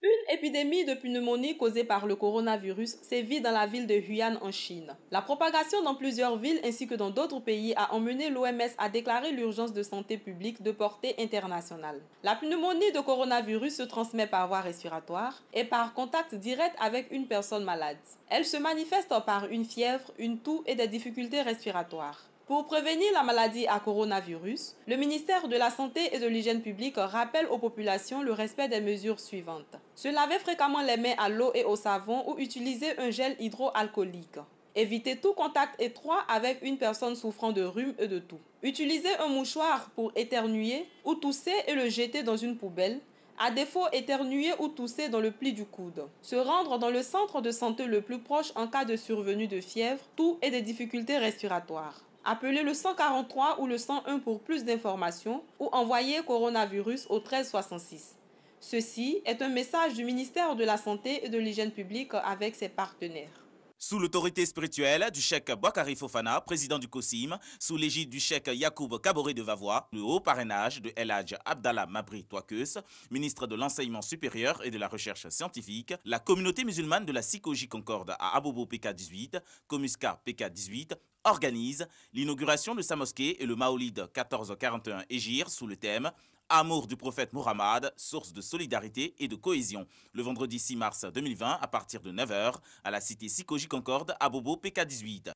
Speaker 5: Une épidémie de pneumonie causée par le coronavirus sévit dans la ville de Hunan en Chine. La propagation dans plusieurs villes ainsi que dans d'autres pays a emmené l'OMS à déclarer l'urgence de santé publique de portée internationale. La pneumonie de coronavirus se transmet par voie respiratoire et par contact direct avec une personne malade. Elle se manifeste par une fièvre, une toux et des difficultés respiratoires. Pour prévenir la maladie à coronavirus, le ministère de la Santé et de l'Hygiène publique rappelle aux populations le respect des mesures suivantes. Se laver fréquemment les mains à l'eau et au savon ou utiliser un gel hydroalcoolique. Éviter tout contact étroit avec une personne souffrant de rhume et de toux. Utiliser un mouchoir pour éternuer ou tousser et le jeter dans une poubelle. À défaut, éternuer ou tousser dans le pli du coude. Se rendre dans le centre de santé le plus proche en cas de survenue de fièvre, toux et des difficultés respiratoires. Appelez le 143 ou le 101 pour plus d'informations ou envoyez coronavirus au 1366. Ceci est un message du ministère de la Santé et de l'Hygiène publique avec ses partenaires.
Speaker 22: Sous l'autorité spirituelle du cheikh Boakari Fofana, président du COSIM, sous l'égide du cheikh Yacoub Kaboré de Vavois, le haut parrainage de El Hadj Abdallah Mabri Touakeus, ministre de l'Enseignement supérieur et de la Recherche scientifique, la communauté musulmane de la Sikoji Concorde à Abobo PK18, Komuska PK18, organise l'inauguration de sa mosquée et le Maolid 1441 Égir sous le thème « Amour du prophète Muhammad, source de solidarité et de cohésion » le vendredi 6 mars 2020 à partir de 9h à la cité Sikoji Concorde à Bobo PK18.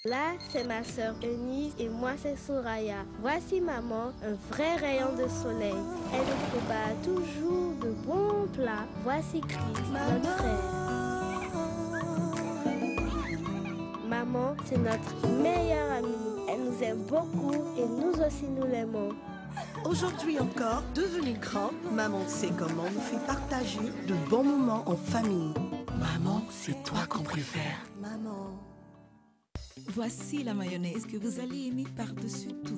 Speaker 23: Là, c'est ma sœur Eunice et moi, c'est Soraya. Voici maman, un vrai rayon de soleil. Elle nous prépare toujours de bons plats. Voici Chris, notre frère. Maman, c'est notre meilleure amie. Elle nous aime beaucoup et nous aussi nous l'aimons.
Speaker 24: Aujourd'hui encore, devenue grande, maman sait comment nous fait partager de bons moments en famille. Maman, c'est toi qu'on préfère. Maman.
Speaker 25: Voici la mayonnaise que vous allez aimer par-dessus tout.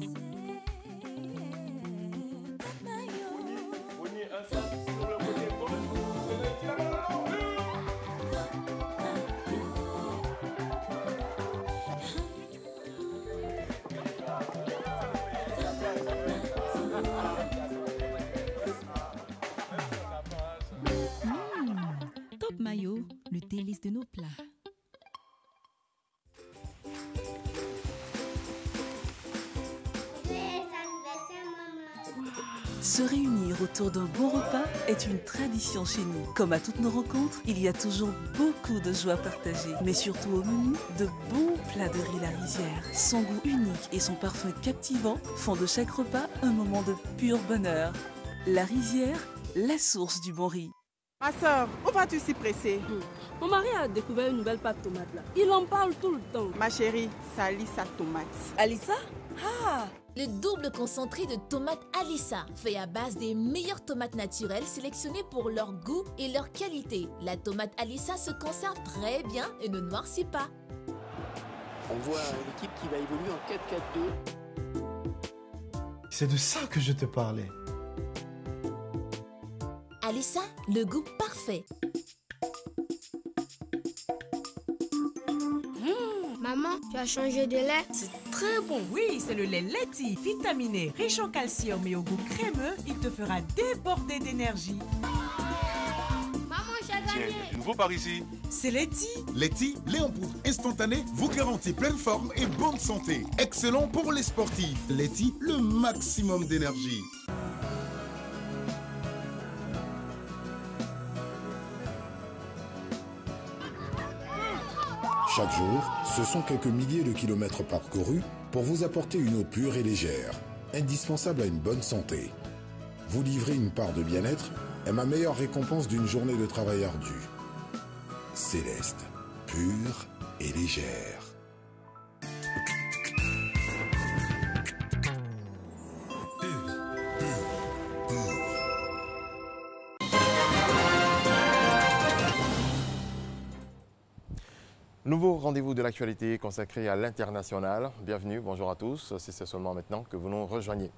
Speaker 25: Top Mayo, le délice de nos plats. Se réunir autour d'un bon repas est une tradition chez nous. Comme à toutes nos rencontres, il y a toujours beaucoup de joie partagée. Mais surtout au menu, de bons plats de riz La Rizière. Son goût unique et son parfum captivant font de chaque repas un moment de pur bonheur. La Rizière, la source du bon riz.
Speaker 26: Ma soeur, où vas-tu si pressée?
Speaker 27: Mon mari a découvert une nouvelle pâte tomate là. Il en parle tout le temps.
Speaker 26: Ma chérie, c'est Alissa tomate.
Speaker 27: Alissa?
Speaker 28: Ah! Le double concentré de tomates Alissa, fait à base des meilleures tomates naturelles sélectionnées pour leur goût et leur qualité. La tomate Alissa se conserve très bien et ne noircit pas.
Speaker 29: On voit l'équipe qui va évoluer en 4-4-2.
Speaker 30: C'est de ça que je te parlais.
Speaker 28: Alissa, le goût parfait.
Speaker 23: Maman, tu as changé de lait?
Speaker 31: C'est très bon. Oui, c'est le lait Leti, vitaminé, riche en calcium et au goût crémeux. Il te fera déborder d'énergie.
Speaker 23: Maman, j'ai gagné.
Speaker 4: il y a du nouveau par ici.
Speaker 31: C'est Leti.
Speaker 6: Leti, lait en poudre instantané, vous garantit pleine forme et bonne santé. Excellent pour les sportifs. Leti, le maximum d'énergie.
Speaker 7: Chaque jour, ce sont quelques milliers de kilomètres parcourus pour vous apporter une eau pure et légère, indispensable à une bonne santé. Vous livrer une part de bien-être est ma meilleure récompense d'une journée de travail ardu. Céleste, pure et légère.
Speaker 3: Nouveau rendez-vous de l'actualité consacré à l'international. Bienvenue, bonjour à tous, si c'est seulement maintenant que vous nous rejoignez.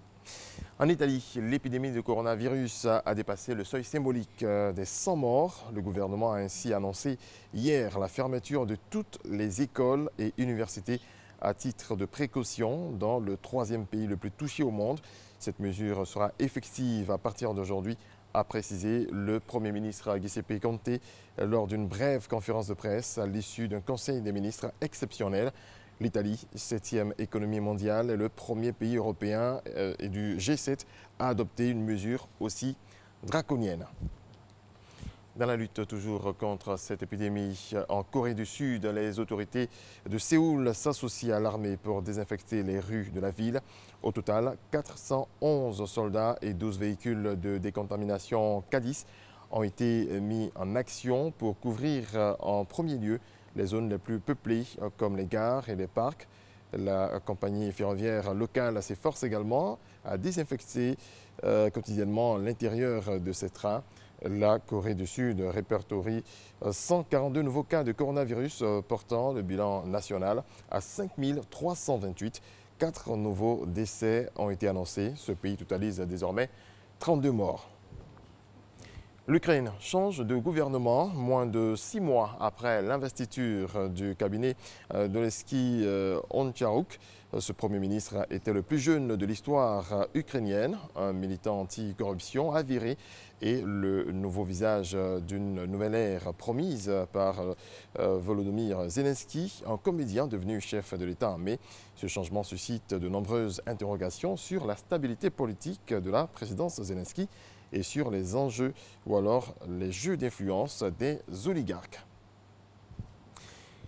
Speaker 3: En Italie, l'épidémie de coronavirus a dépassé le seuil symbolique des 100 morts. Le gouvernement a ainsi annoncé hier la fermeture de toutes les écoles et universités à titre de précaution dans le troisième pays le plus touché au monde. Cette mesure sera effective à partir d'aujourd'hui, a précisé le Premier ministre Giuseppe Conte lors d'une brève conférence de presse à l'issue d'un conseil des ministres exceptionnel. L'Italie, 7e économie mondiale, est le premier pays européen et du G7 à adopter une mesure aussi draconienne. Dans la lutte toujours contre cette épidémie, en Corée du Sud, les autorités de Séoul s'associent à l'armée pour désinfecter les rues de la ville. Au total, 411 soldats et 12 véhicules de décontamination K10 ont été mis en action pour couvrir en premier lieu les zones les plus peuplées comme les gares et les parcs. La compagnie ferroviaire locale s'efforce également à désinfecter quotidiennement l'intérieur de ces trains. La Corée du Sud répertorie 142 nouveaux cas de coronavirus portant le bilan national à 5328. 4 nouveaux décès ont été annoncés. Ce pays totalise désormais 32 morts. L'Ukraine change de gouvernement moins de 6 mois après l'investiture du cabinet d'Olesky Honcharuk. Ce Premier ministre était le plus jeune de l'histoire ukrainienne, un militant anti-corruption avéré et le nouveau visage d'une nouvelle ère promise par Volodymyr Zelensky, un comédien devenu chef de l'État en mai. Ce changement suscite de nombreuses interrogations sur la stabilité politique de la présidence Zelensky et sur les enjeux ou alors les jeux d'influence des oligarques.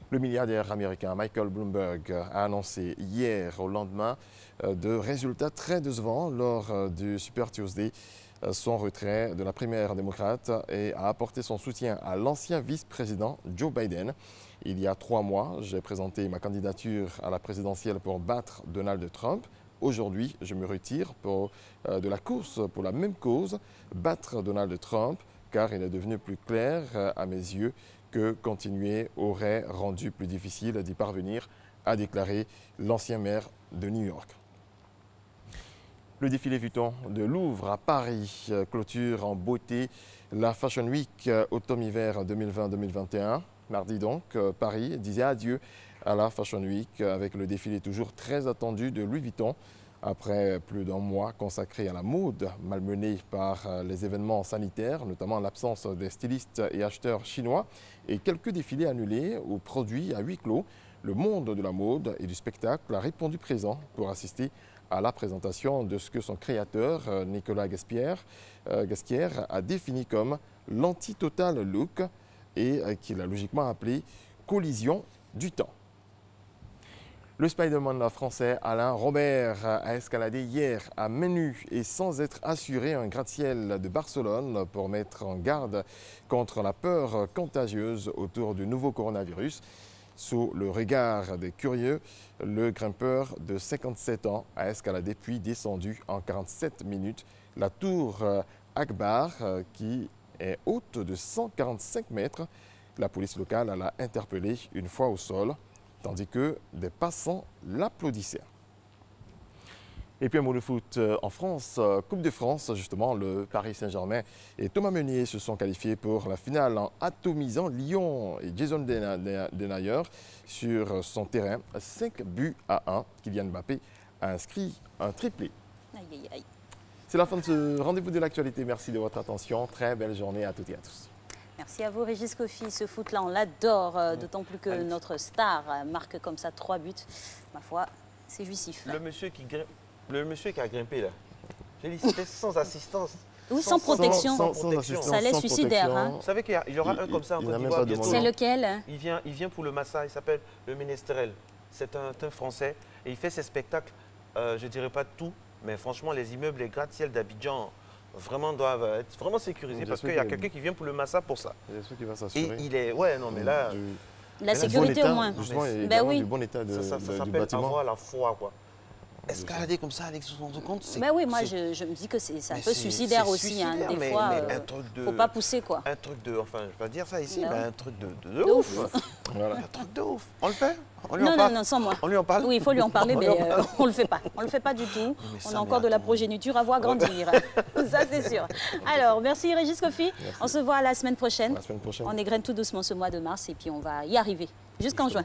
Speaker 3: Le milliardaire américain Michael Bloomberg a annoncé hier au lendemain de résultats très décevants lors du Super Tuesday son retrait de la primaire démocrate et a apporté son soutien à l'ancien vice-président Joe Biden. Il y a 3 mois, j'ai présenté ma candidature à la présidentielle pour battre Donald Trump. Aujourd'hui, je me retire de la course pour la même cause, battre Donald Trump, car il est devenu plus clair à mes yeux que continuer aurait rendu plus difficile d'y parvenir, a déclaré l'ancien maire de New York. Le défilé Vuitton de Louvre à Paris clôture en beauté la Fashion Week automne-hiver 2020-2021. Mardi donc, Paris disait adieu à la Fashion Week avec le défilé toujours très attendu de Louis Vuitton. Après plus d'un mois consacré à la mode, malmené par les événements sanitaires, notamment l'absence des stylistes et acheteurs chinois et quelques défilés annulés ou produits à huis clos, le monde de la mode et du spectacle a répondu présent pour assister à la présentation de ce que son créateur, Nicolas Ghesquière, a défini comme l'anti-total look et qu'il a logiquement appelé collision du temps. Le Spider-Man français Alain Robert a escaladé hier à main nue et sans être assuré un gratte-ciel de Barcelone pour mettre en garde contre la peur contagieuse autour du nouveau coronavirus. Sous le regard des curieux, le grimpeur de 57 ans a escaladé puis descendu en 47 minutes la tour Akbar qui est haute de 145 mètres. La police locale l'a interpellé une fois au sol, tandis que des passants l'applaudissaient. Et puis un mot de foot en France, Coupe de France, justement, le Paris Saint-Germain et Thomas Meunier se sont qualifiés pour la finale en atomisant Lyon et Jason Denayer sur son terrain, 5-1. Kylian Mbappé a inscrit un triplé.
Speaker 1: Aïe, aïe, aïe.
Speaker 3: C'est la fin de ce rendez-vous de l'actualité. Merci de votre attention. Très belle journée à toutes et à tous.
Speaker 1: Merci à vous, Régis Kofi. Ce foot-là, on l'adore, d'autant plus que notre star marque comme ça 3 buts. Ma foi, c'est jouissif.
Speaker 2: Le monsieur qui a grimpé, là, j'ai dit, c'était sans assistance.
Speaker 1: Oui, sans protection. Ça allait suicidaire. Hein.
Speaker 2: Vous savez qu'il y aura un comme ça en Côte d'Ivoire bientôt.
Speaker 1: C'est lequel?
Speaker 2: Il vient pour le Massa, il s'appelle le Ménestrel. C'est un Français et il fait ses spectacles, je ne dirais pas tout, mais franchement, les immeubles, les gratte-ciel d'Abidjan, vraiment doivent être vraiment sécurisés parce qu'il y a quelqu'un qui vient pour le Massa pour ça.
Speaker 3: J'espère qu'il va s'assurer.
Speaker 2: Et il est, ouais, non, mais là...
Speaker 1: La sécurité au moins.
Speaker 3: Justement, et
Speaker 1: ben oui.
Speaker 3: du bon état du
Speaker 2: ça s'appelle
Speaker 3: bâtiment.
Speaker 2: avoir la foi, quoi. Escalader comme ça avec son compte, c'est...
Speaker 1: Ben oui, moi je me dis que c'est un peu suicidaire aussi. Hein. Des fois, il ne faut pas pousser, quoi.
Speaker 2: Un truc de... Enfin, je ne vais pas dire ça ici, mais un truc de ouf. Voilà. Un truc de ouf. On le fait?
Speaker 1: Non, sans moi.
Speaker 2: On lui en parle?
Speaker 1: Oui, il faut lui en parler, mais on ne le fait pas. On ne le fait pas du tout. On a encore de la progéniture à voir grandir. Ça, c'est sûr. Alors, merci Régis Kofi. On se voit la semaine prochaine. On égrène tout doucement ce mois de mars et puis on va y arriver jusqu'en juin.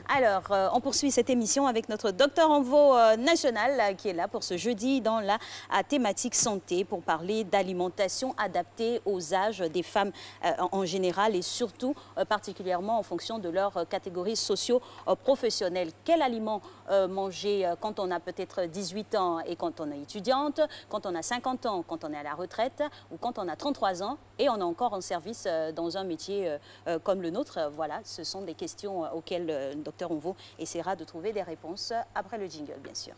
Speaker 1: Alors, on poursuit cette émission avec notre docteur Envo national qui est là pour ce jeudi dans la thématique santé pour parler d'alimentation adaptée aux âges des femmes en général et surtout particulièrement en fonction de leur catégorie socio-professionnelle. Quel aliment manger quand on a peut-être 18 ans et quand on est étudiante, quand on a 50 ans, quand on est à la retraite ou quand on a 33 ans et on est encore en service dans un métier comme le nôtre. Voilà, ce sont des questions auxquelles le docteur Onvo essaiera de trouver des réponses après le jingle, bien sûr.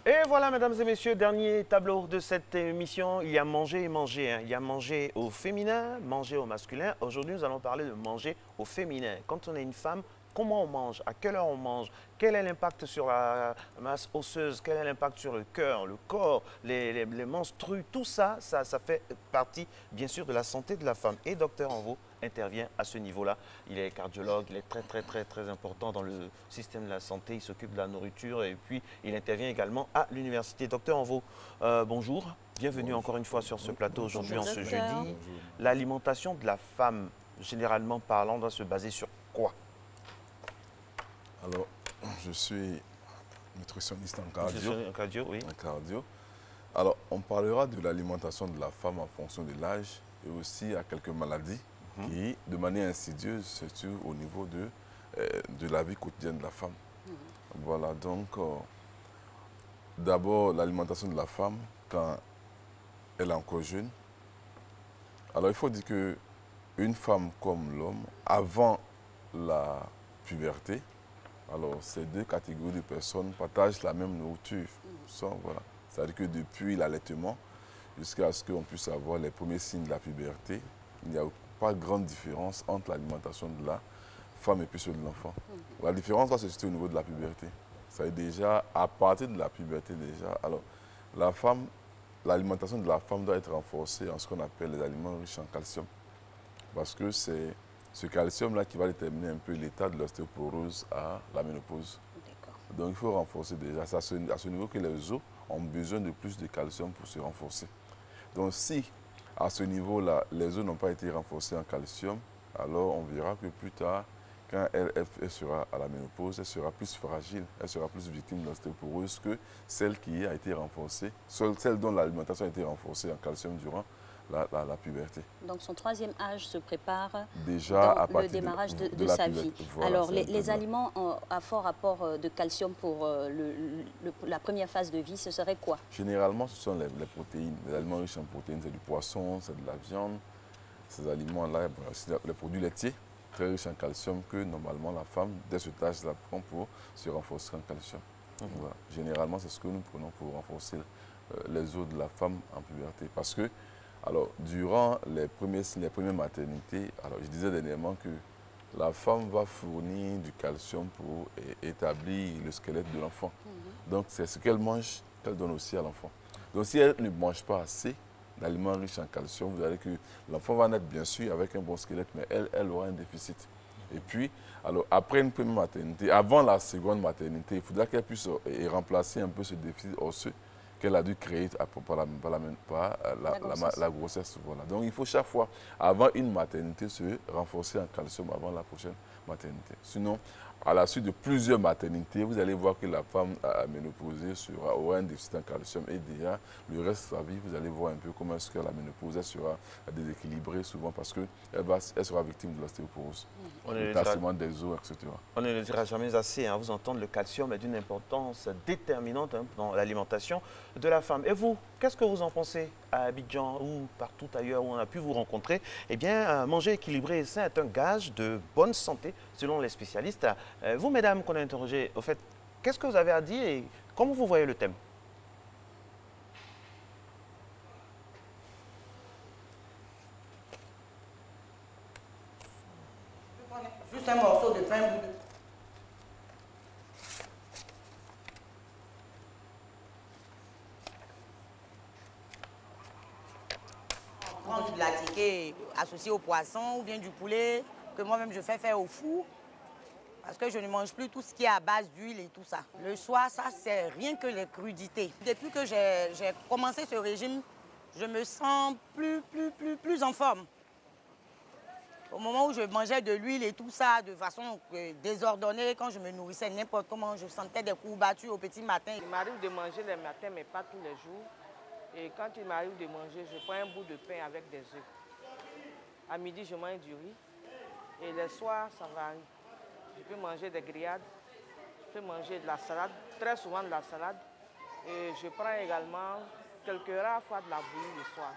Speaker 2: Et voilà, mesdames et messieurs, dernier tableau de cette émission. Il y a manger et manger. Hein. Il y a manger au féminin, manger au masculin. Aujourd'hui, nous allons parler de manger au féminin. Quand on est une femme, comment on mange? À quelle heure on mange? Quel est l'impact sur la masse osseuse? Quel est l'impact sur le cœur, le corps, les menstrues? Tout ça, ça fait partie, bien sûr, de la santé de la femme. Et docteur Envo intervient à ce niveau-là. Il est cardiologue, il est très important dans le système de la santé. Il s'occupe de la nourriture et puis il intervient également à l'université. Docteur Envo, bonjour. Bienvenue encore une fois sur ce plateau aujourd'hui en ce jeudi. L'alimentation de la femme, généralement parlant, doit se baser sur quoi?
Speaker 4: Alors, je suis nutritionniste en cardio.
Speaker 2: En cardio, oui.
Speaker 4: En cardio. Alors, on parlera de l'alimentation de la femme en fonction de l'âge et aussi à quelques maladies qui, de manière insidieuse, se tuent au niveau de la vie quotidienne de la femme. Voilà, donc, d'abord, l'alimentation de la femme quand elle est encore jeune. Alors, il faut dire qu'une femme comme l'homme, avant la puberté, alors, ces deux catégories de personnes partagent la même nourriture. Voilà. C'est-à-dire que depuis l'allaitement jusqu'à ce qu'on puisse avoir les premiers signes de la puberté, il n'y a pas grande différence entre l'alimentation de la femme et puis celle de l'enfant. La différence va se situer au niveau de la puberté. C'est déjà, à partir de la puberté déjà, alors, l'alimentation de la femme doit être renforcée en ce qu'on appelle les aliments riches en calcium. Parce que c'est ce calcium-là qui va déterminer un peu l'état de l'ostéoporose à la ménopause. Donc il faut renforcer déjà. C'est à ce niveau que les os ont besoin de plus de calcium pour se renforcer. Donc si à ce niveau-là, les os n'ont pas été renforcés en calcium, alors on verra que plus tard, quand elle sera à la ménopause, elle sera plus fragile, elle sera plus victime de l'ostéoporose que celle qui a été renforcée, celle dont l'alimentation a été renforcée en calcium durant la puberté.
Speaker 1: Donc son troisième âge se prépare
Speaker 2: déjà
Speaker 1: dans le démarrage de sa vie.
Speaker 2: Voilà,
Speaker 1: alors les aliments à fort apport de calcium pour la première phase de vie, ce serait quoi?
Speaker 4: Généralement, ce sont les protéines. Les aliments riches en protéines, c'est du poisson, c'est de la viande. Ces aliments-là, les produits laitiers, très riches en calcium que normalement la femme, dès cet âge-là, prend pour se renforcer en calcium. Voilà. Généralement, c'est ce que nous prenons pour renforcer les os de la femme en puberté. Parce que alors, durant les premières maternités, alors je disais dernièrement que la femme va fournir du calcium pour établir le squelette de l'enfant. Donc, c'est ce qu'elle mange qu'elle donne aussi à l'enfant. Donc, si elle ne mange pas assez d'aliments riches en calcium, vous verrez que l'enfant va naître bien sûr avec un bon squelette, mais elle aura un déficit. Et puis, alors, après une première maternité, avant la seconde maternité, il faudra qu'elle puisse remplacer un peu ce déficit osseux qu'elle a dû créer par la grossesse. Voilà. Donc il faut chaque fois, avant une maternité, se renforcer en calcium avant la prochaine maternité. Sinon, à la suite de plusieurs maternités, vous allez voir que la femme ménopausée aura un déficit en calcium et déjà, le reste de sa vie, vous allez voir un peu comment est-ce que la ménopause sera déséquilibrée souvent parce qu'elle sera victime de l'ostéoporose, le tassement des os, etc.
Speaker 2: On ne le dira jamais assez, hein, vous entendre, le calcium est d'une importance déterminante dans l'alimentation de la femme. Et vous, qu'est-ce que vous en pensez à Abidjan ou partout ailleurs où on a pu vous rencontrer? Eh bien, manger équilibré et sain est un gage de bonne santé selon les spécialistes. Vous, mesdames, qu'on a interrogées, au fait, qu'est-ce que vous avez à dire et comment vous voyez le thème?
Speaker 8: Juste un morceau de pain boule. On prend du latiqué associé au poisson ou bien du poulet que moi-même je fais faire au four. Parce que je ne mange plus tout ce qui est à base d'huile et tout ça. Le soir, ça, c'est rien que les crudités. Depuis que j'ai commencé ce régime, je me sens plus en forme. Au moment où je mangeais de l'huile et tout ça de façon désordonnée, quand je me nourrissais n'importe comment, je sentais des courbatures au petit matin.
Speaker 9: Il m'arrive de manger le matin, mais pas tous les jours. Et quand il m'arrive de manger, je prends un bout de pain avec des œufs. À midi, je mange du riz. Et le soir, ça varie. Je peux manger des grillades, je peux manger de la salade, très souvent de la salade. Et je prends également quelques rares fois de la bouillie le soir.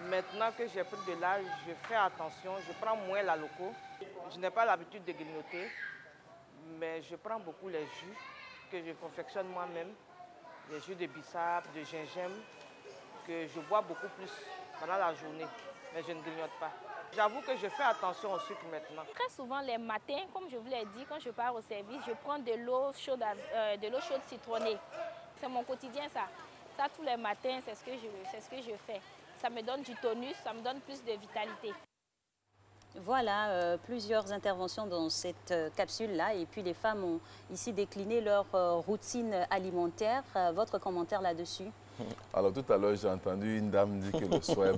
Speaker 9: Maintenant que j'ai pris de l'âge, je fais attention, je prends moins la loco. Je n'ai pas l'habitude de grignoter, mais je prends beaucoup les jus que je confectionne moi-même. Les jus de bissap, de gingembre, que je bois beaucoup plus pendant la journée, mais je ne grignote pas. J'avoue que je fais attention au sucre maintenant.
Speaker 10: Très souvent, les matins, comme je vous l'ai dit, quand je pars au service, je prends de l'eau chaude citronnée. C'est mon quotidien, ça. Ça, tous les matins, c'est ce que je fais. Ça me donne du tonus, ça me donne plus de vitalité.
Speaker 1: Voilà, plusieurs interventions dans cette capsule-là. Et puis, les femmes ont ici décliné leur routine alimentaire. Votre commentaire là-dessus?
Speaker 4: Alors, tout à l'heure, j'ai entendu une dame dire que le soir,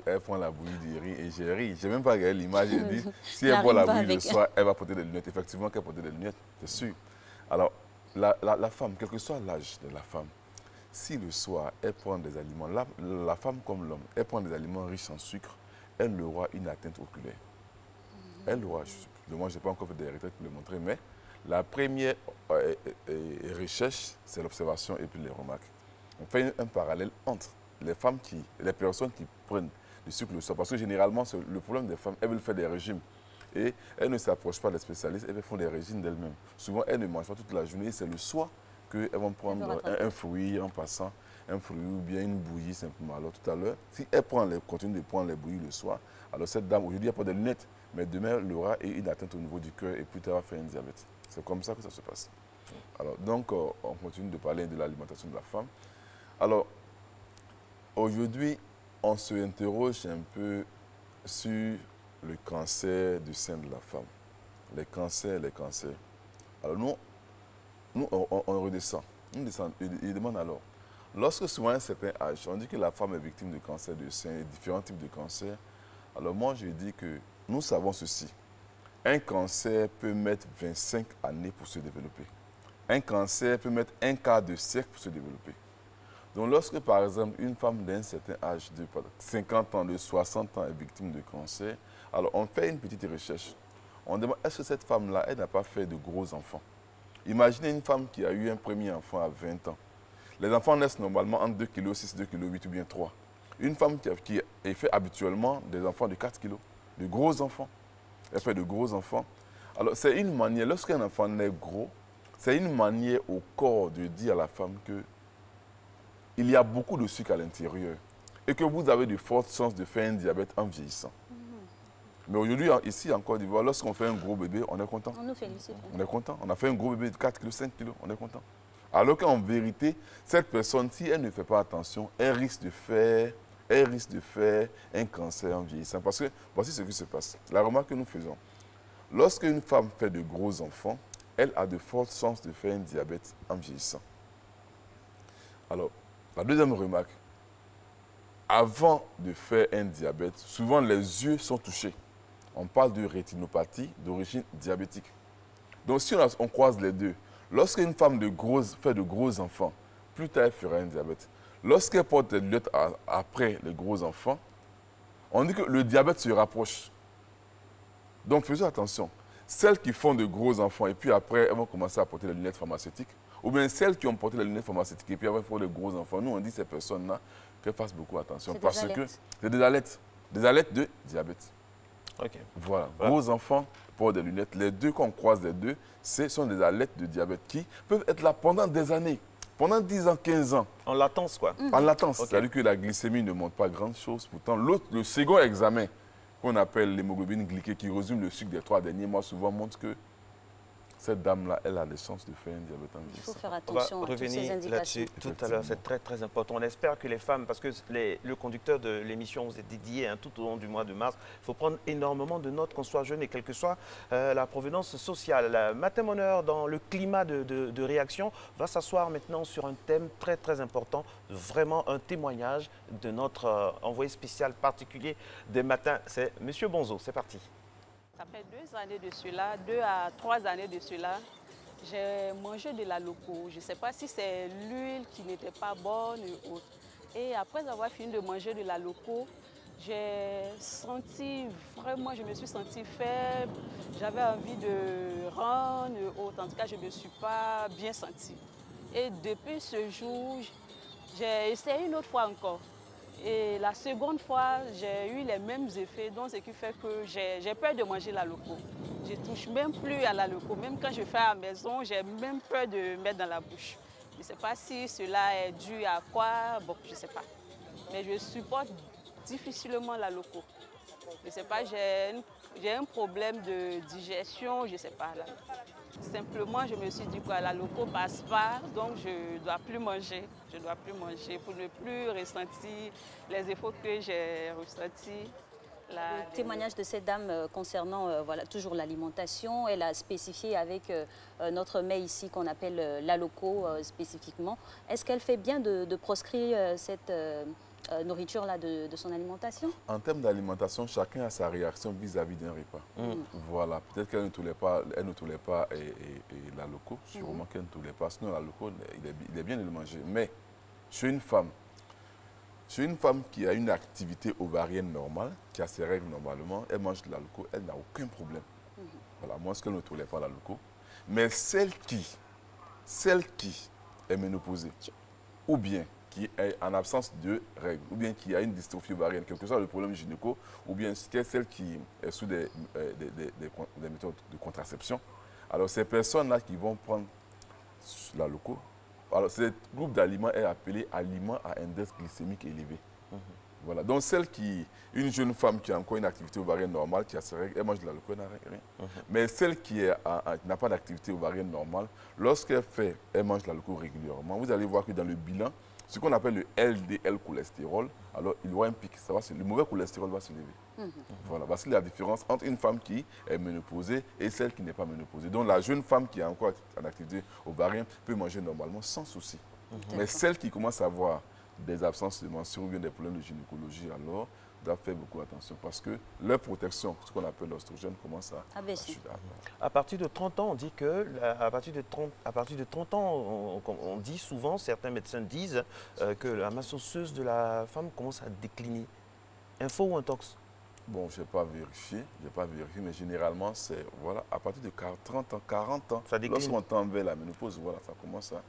Speaker 4: elle prend la bouillie du riz et j'ai ri. Je n'ai même pas regardé l'image. J'ai dit, si elle boit la bouillie le soir, elle va porter des lunettes. Effectivement, qu'elle porte des lunettes, c'est sûr. Alors, la femme, quel que soit l'âge de la femme, si le soir, elle prend des aliments, la femme comme l'homme, elle prend des aliments riches en sucre, elle aura une atteinte oculaire. Elle aura, moi, je n'ai pas encore fait des retraites pour le montrer, mais la première recherche, c'est l'observation et puis les remarques. On fait un parallèle entre les personnes qui prennent du sucre le soir, parce que généralement, le problème des femmes, elles veulent faire des régimes. Et elles ne s'approchent pas des spécialistes, elles font des régimes d'elles-mêmes. Souvent, elles ne mangent pas toute la journée, c'est le soir qu'elles vont prendre un fruit en passant, un fruit ou bien une bouillie simplement. Alors tout à l'heure, si elle continue de prendre les bouillies le soir, alors cette dame, aujourd'hui, elle n'a pas de lunettes, mais demain, elle aura une atteinte au niveau du cœur et plus tard, elle va faire un diabète. C'est comme ça que ça se passe. Alors, donc, on continue de parler de l'alimentation de la femme. Alors, aujourd'hui, on se interroge un peu sur le cancer du sein de la femme. Les cancers. Alors, nous on redescend. Il demande alors, lorsque souvent à un certain âge, on dit que la femme est victime de cancer du sein, différents types de cancers. Alors, moi, je dis que nous savons ceci. Un cancer peut mettre 25 années pour se développer. Un cancer peut mettre un quart de siècle pour se développer. Donc, lorsque, par exemple, une femme d'un certain âge, de 50 ans, de 60 ans, est victime de cancer, alors on fait une petite recherche. On demande, est-ce que cette femme-là, elle n'a pas fait de gros enfants? Imaginez une femme qui a eu un premier enfant à 20 ans. Les enfants naissent normalement entre 2,6 kg, 2,8 kg ou bien 3. Une femme qui fait habituellement des enfants de 4 kg, de gros enfants. Elle fait de gros enfants. Alors, c'est une manière, lorsqu'un enfant naît gros, c'est une manière au corps de dire à la femme que il y a beaucoup de sucre à l'intérieur et que vous avez de fortes chances de faire un diabète en vieillissant. Mais aujourd'hui, ici en Côte d'Ivoire, lorsqu'on fait un gros bébé, on est content.
Speaker 1: On nous félicite.
Speaker 4: On est content. On a fait un gros bébé de 4 kg, 5 kg, on est content. Alors qu'en vérité, cette personne, si elle ne fait pas attention, elle risque de faire un cancer en vieillissant. Parce que voici ce qui se passe. La remarque que nous faisons. Lorsqu'une femme fait de gros enfants, elle a de fortes chances de faire un diabète en vieillissant. Alors, la deuxième remarque, avant de faire un diabète, souvent les yeux sont touchés. On parle de rétinopathie d'origine diabétique. Donc si on croise les deux, lorsqu'une femme fait de gros enfants, plus tard elle fera un diabète. Lorsqu'elle porte des lunettes après les gros enfants, on dit que le diabète se rapproche. Donc faisons attention. Celles qui font de gros enfants et puis après elles vont commencer à porter les lunettes pharmaceutiques, ou bien celles qui ont porté les lunettes pharmaceutiques et puis elles font de gros enfants, nous on dit ces personnes-là qu'elles fassent beaucoup attention parce que c'est des alertes de diabète.
Speaker 2: Okay.
Speaker 4: Voilà, gros enfants portent des lunettes. Les deux, quand on croise les deux, ce sont des alertes de diabète qui peuvent être là pendant des années, pendant 10 ans, 15 ans.
Speaker 2: En latence, quoi.
Speaker 4: En latence, c'est-à-dire que la glycémie ne montre pas grand-chose. Pourtant, le second examen, qu'on appelle l'hémoglobine glyquée, qui résume le sucre des 3 derniers mois, souvent montre que cette dame-là, elle a des chances de faire un diabète en vieillissant.
Speaker 1: Il faut faire attention à toutes ces indications.
Speaker 2: Tout à l'heure, c'est très très important. On espère que les femmes, parce que le conducteur de l'émission vous est dédié tout au long du mois de mars, il faut prendre énormément de notes, qu'on soit jeune et quelle que soit la provenance sociale. Matin Bonheur, dans le climat de réaction, va s'asseoir maintenant sur un thème très très important, vraiment un témoignage de notre envoyé spécial particulier des matins. C'est M. Bonzo, c'est parti.
Speaker 11: Ça fait 2 années de cela, 2 à 3 années de cela, j'ai mangé de la loco. Je ne sais pas si c'est l'huile qui n'était pas bonne ou autre. Et après avoir fini de manger de la loco, j'ai senti vraiment, je me suis sentie faible. J'avais envie de rendre autre. En tout cas, je ne me suis pas bien sentie. Et depuis ce jour, j'ai essayé une autre fois encore. Et la seconde fois, j'ai eu les mêmes effets, donc ce qui fait que j'ai peur de manger la loco. Je ne touche même plus à la loco. Même quand je fais à la maison, j'ai même peur de mettre dans la bouche. Je ne sais pas si cela est dû à quoi, bon, je ne sais pas. Mais je supporte difficilement la loco. Je ne sais pas, j'ai un problème de digestion, je ne sais pas. Là. Simplement, je me suis dit que la loco passe pas, donc je ne dois plus manger. Je ne dois plus manger pour ne plus ressentir les efforts que j'ai ressentis.
Speaker 1: Le témoignage de cette dame concernant voilà, toujours l'alimentation, elle a spécifié avec notre mets ici qu'on appelle la loco spécifiquement. Est-ce qu'elle fait bien de proscrire cette nourriture-là de son alimentation?
Speaker 4: En termes d'alimentation, chacun a sa réaction vis-à-vis d'un repas. Voilà, peut-être qu'elle ne tolère pas la loco, sûrement qu'elle ne tolère pas. Sinon, la loco, il est bien de le manger. Mais chez une femme qui a une activité ovarienne normale, qui a ses règles normalement, elle mange de la loco, elle n'a aucun problème. Voilà, moi, ce qu'elle ne tolère pas la loco. Mais celle qui est ménopausée, ou bien qui est en absence de règles, ou bien qui a une dystrophie ovarienne, quel que soit le problème gynéco, ou bien celle qui est sous des méthodes de contraception. Alors, ces personnes-là qui vont prendre la loco, alors ce groupe d'aliments est appelé aliments à index glycémique élevé. Voilà. Donc, une jeune femme qui a encore une activité ovarienne normale, qui a ses règles, elle mange de la loco, elle n'a rien. Mais celle qui n'a pas d'activité ovarienne normale, lorsqu'elle mange de la loco régulièrement, vous allez voir que dans le bilan, ce qu'on appelle le LDL cholestérol, alors il y aura un pic, le mauvais cholestérol va se lever. Voilà, parce qu'il y a la différence entre une femme qui est ménopausée et celle qui n'est pas ménopausée. Donc la jeune femme qui est encore en activité ovarienne peut manger normalement sans souci. Mais celle qui commence à avoir des absences de menstrues ou bien des problèmes de gynécologie, alors doit faire beaucoup attention parce que leur protection, ce qu'on appelle l'oestrogène, commence à baisser.
Speaker 2: À partir de 30 ans, on dit que, à partir de 30 ans, on dit souvent, certains médecins disent que la masse osseuse de la femme commence à décliner. Info ou intox?
Speaker 4: Bon, je n'ai pas vérifié, mais généralement, c'est à partir de 30 ans, 40 ans, lorsqu'on tend vers la ménopause, voilà, ça commence à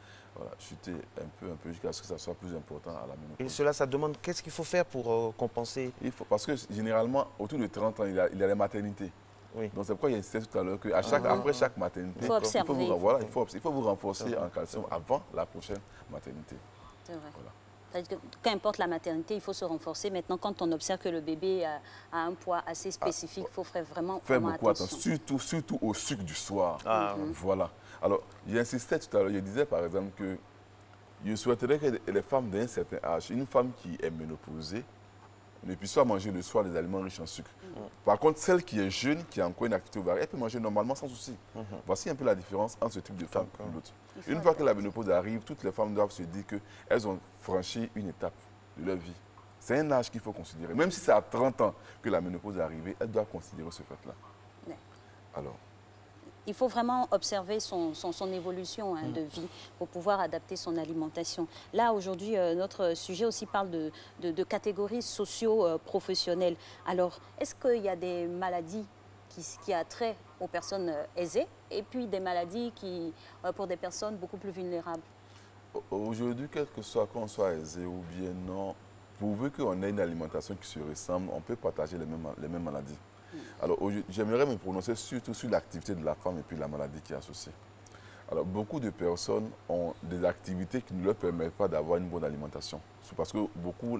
Speaker 4: chuter un peu jusqu'à ce que ça soit plus important à la ménopause.
Speaker 2: Et cela, ça demande qu'est-ce qu'il faut faire pour compenser?
Speaker 4: Parce que généralement, autour de 30 ans, il y a les maternités. Oui. Donc c'est pourquoi il insisté tout à l'heure qu'après chaque maternité, il faut vous renforcer en calcium avant la prochaine maternité.
Speaker 1: C'est vrai. Voilà. Qu'importe la maternité, il faut se renforcer. Maintenant, quand on observe que le bébé a un poids assez spécifique, il faut faire vraiment
Speaker 4: beaucoup
Speaker 1: attention.
Speaker 4: Surtout au sucre du soir. Voilà. Alors, j'insistais tout à l'heure, je disais par exemple que je souhaiterais que les femmes d'un certain âge, une femme qui est ménopausée, ne puisse pas manger le soir des aliments riches en sucre. Par contre, celle qui est jeune, qui a encore une activité ovarienne, elle peut manger normalement sans souci. Voici un peu la différence entre ce type de femme et l'autre. Une fois que la ménopause arrive, toutes les femmes doivent se dire qu'elles ont franchi une étape de leur vie. C'est un âge qu'il faut considérer. Même si c'est à 30 ans que la ménopause est arrivée, elles doivent considérer ce fait-là. Alors,
Speaker 1: Il faut vraiment observer son évolution de vie pour pouvoir adapter son alimentation. Là, aujourd'hui, notre sujet aussi parle de catégories socio-professionnelles. Alors, est-ce qu'il y a des maladies qui a trait aux personnes aisées et puis des maladies pour des personnes beaucoup plus vulnérables?
Speaker 4: Aujourd'hui, quel que soit qu'on soit aisé ou bien non, pourvu qu'on ait une alimentation qui se ressemble, on peut partager les mêmes maladies. Alors, j'aimerais me prononcer surtout sur l'activité de la femme et puis la maladie qui est associée. Alors, beaucoup de personnes ont des activités qui ne leur permettent pas d'avoir une bonne alimentation. C'est parce que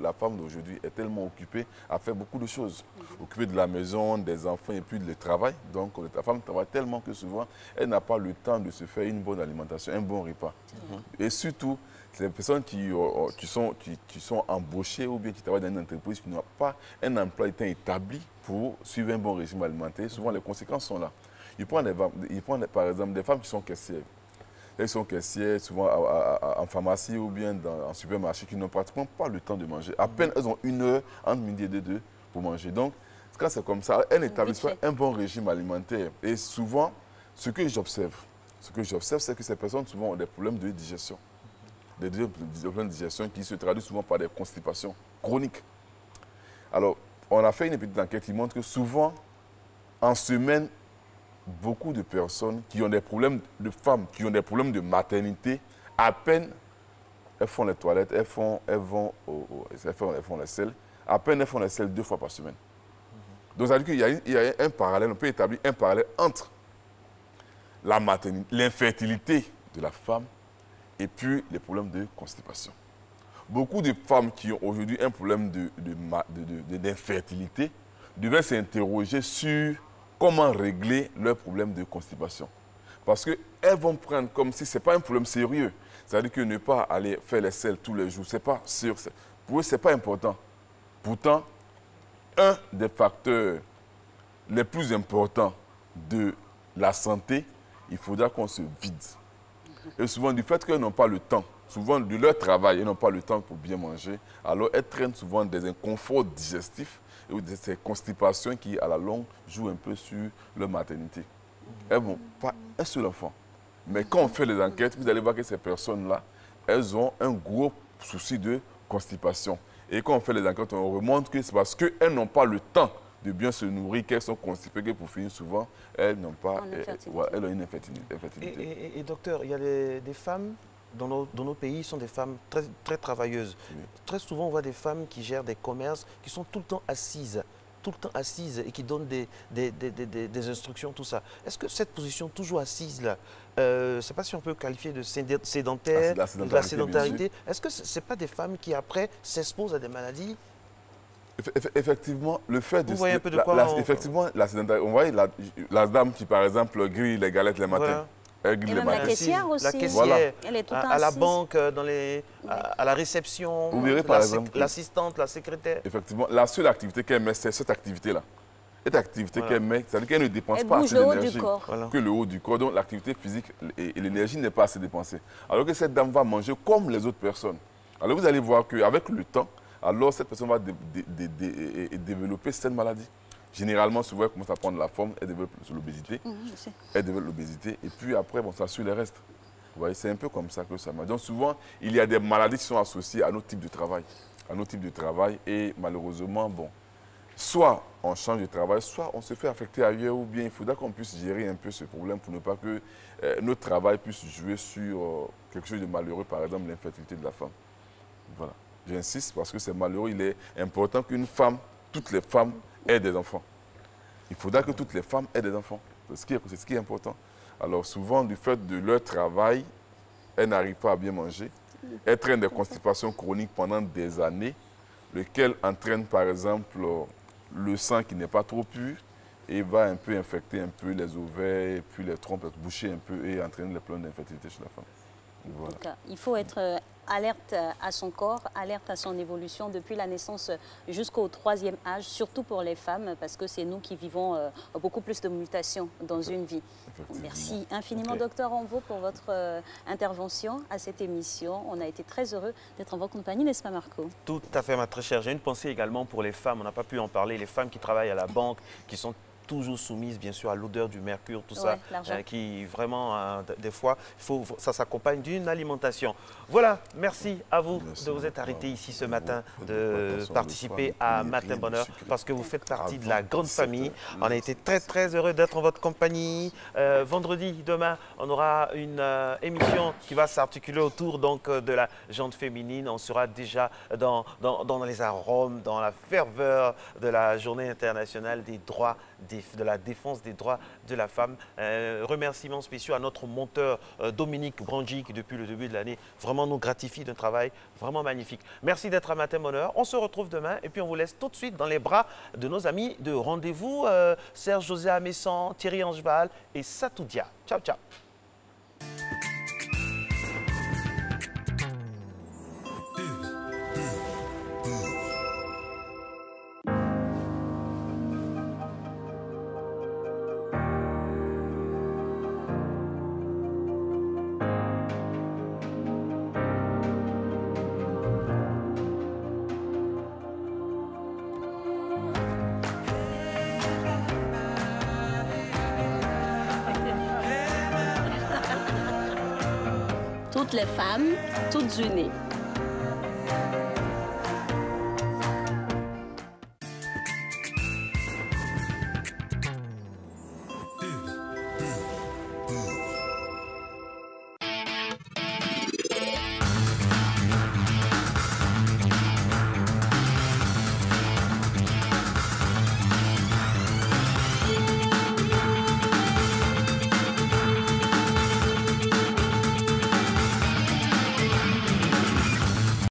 Speaker 4: la femme d'aujourd'hui est tellement occupée à faire beaucoup de choses. Occupée de la maison, des enfants et puis du travail. Donc, la femme travaille tellement que souvent, elle n'a pas le temps de se faire une bonne alimentation, un bon repas. Et surtout, les personnes qui sont embauchées ou bien qui travaillent dans une entreprise qui n'ont pas un emploi établi pour suivre un bon régime alimentaire, souvent les conséquences sont là. Ils prennent par exemple des femmes qui sont caissières. Elles sont caissières souvent en pharmacie ou bien en supermarché qui n'ont pratiquement pas le temps de manger. À peine elles ont 1 heure entre midi et 2 pour manger. Donc, quand c'est comme ça, elles n'établissent pas un bon régime alimentaire. Et souvent, ce que j'observe, c'est que ces personnes souvent ont des problèmes de digestion. Des problèmes de digestion qui se traduisent souvent par des constipations chroniques. Alors, on a fait une petite enquête qui montre que souvent, en semaine, beaucoup de personnes qui ont des problèmes de femmes, qui ont des problèmes de maternité, à peine elles font les toilettes, elles font les selles, à peine elles font les selles 2 fois par semaine. Donc, ça veut dire qu'il y a un parallèle, on peut établir un parallèle entre la maternité, l'infertilité de la femme et puis les problèmes de constipation. Beaucoup de femmes qui ont aujourd'hui un problème d'infertilité devaient s'interroger sur comment régler leurs problèmes de constipation. Parce qu'elles vont prendre comme si ce n'est pas un problème sérieux. C'est-à-dire que ne pas aller faire les selles tous les jours, ce n'est pas sûr. Pour eux, ce n'est pas important. Pourtant, un des facteurs les plus importants de la santé, il faudra qu'on se vide. Et souvent, du fait qu'elles n'ont pas le temps, souvent de leur travail, elles n'ont pas le temps pour bien manger, alors elles traînent souvent des inconforts digestifs ou ces constipations qui, à la longue, jouent un peu sur leur maternité. Elles n'ont pas un seul enfant. Mais quand on fait les enquêtes, vous allez voir que ces personnes-là, elles ont un gros souci de constipation. Et quand on fait les enquêtes, on remonte que c'est parce qu'elles n'ont pas le temps de bien se nourrir, qu'elles sont constipées, que pour finir souvent, elles n'ont pas, elles ont une infertilité.
Speaker 2: Et docteur, il y a des femmes dans nos pays sont des femmes très, très travailleuses. Oui. Très souvent, on voit des femmes qui gèrent des commerces, qui sont tout le temps assises et qui donnent des instructions, tout ça. Est-ce que cette position toujours assise, là, je ne sais pas si on peut qualifier de sédentaire, de la sédentarité, est-ce que ce n'est pas des femmes qui, après, s'exposent à des maladies?
Speaker 4: Effectivement, le fait de...
Speaker 2: Vous voyez un peu de quoi
Speaker 4: effectivement, la sédentarité, on voit la dame qui, par exemple, grille les galettes les matins.
Speaker 2: Voilà.
Speaker 1: Et même la caissière aussi.
Speaker 2: La caissière,
Speaker 4: voilà.
Speaker 1: Elle est tout
Speaker 2: à la banque, à la réception,
Speaker 4: vous verrez, par exemple,
Speaker 2: l'assistante, la secrétaire.
Speaker 4: Effectivement, la seule activité qu'elle met, c'est cette activité-là. Cette activité qu'elle met, c'est-à-dire qu'elle ne dépense pas assez d'énergie que le haut du corps. Donc l'activité physique et l'énergie n'est pas assez dépensée. Alors que cette dame va manger comme les autres personnes. Alors vous allez voir qu'avec le temps, alors cette personne va développer cette maladie. Généralement, souvent, elle commence à prendre la forme, elle développe l'obésité. Elle développe l'obésité et puis après, bon, ça suit les restes. Vous voyez, c'est un peu comme ça que ça marche. Donc souvent, il y a des maladies qui sont associées à notre type de travail. Et malheureusement, bon, soit on change de travail, soit on se fait affecter ailleurs ou bien il faudra qu'on puisse gérer un peu ce problème pour ne pas que notre travail puisse jouer sur quelque chose de malheureux, par exemple l'infertilité de la femme. Voilà. J'insiste parce que c'est malheureux. Il est important qu'une femme, toutes les femmes, aient des enfants. Il faudra que toutes les femmes aient des enfants. C'est ce qui est important. Alors souvent, du fait de leur travail, elles n'arrivent pas à bien manger. Elles traînent des constipations chroniques pendant des années, lesquelles entraînent par exemple le sang qui n'est pas trop pur et va un peu infecter un peu les ovaires et puis les trompes, boucher un peu et entraîner les problèmes d'infertilité chez la femme. Voilà.
Speaker 1: Donc, il faut être alerte à son corps, alerte à son évolution depuis la naissance jusqu'au 3e âge, surtout pour les femmes, parce que c'est nous qui vivons beaucoup plus de mutations dans une vie. Merci infiniment, docteur Anvo, pour votre intervention à cette émission. On a été très heureux d'être en votre compagnie, n'est-ce pas, Marco?
Speaker 2: Tout à fait, ma très chère. J'ai une pensée également pour les femmes, on n'a pas pu en parler, les femmes qui travaillent à la banque, qui sont toujours soumise bien sûr à l'odeur du mercure, tout
Speaker 1: Ouais,
Speaker 2: ça, qui vraiment, des fois, ça s'accompagne d'une alimentation. Voilà, merci à vous de vous être arrêtés ici ce matin, de participer à Matin Bonheur, parce que vous faites partie de la grande famille. On a été très heureux d'être en votre compagnie. Vendredi, demain, on aura une émission qui va s'articuler autour donc, de la jante féminine. On sera déjà dans les arômes, dans la ferveur de la journée internationale des droits, de la défense des droits de la femme. Remerciements spéciaux à notre monteur Dominique Brandji qui depuis le début de l'année vraiment nous gratifie d'un travail vraiment magnifique. Merci d'être à Matin Bonheur. On se retrouve demain et puis on vous laisse tout de suite dans les bras de nos amis de rendez-vous, Serge José Amessan, Thierry Angeval et Satoudia. Ciao, ciao.
Speaker 5: Toutes les femmes, toutes unies.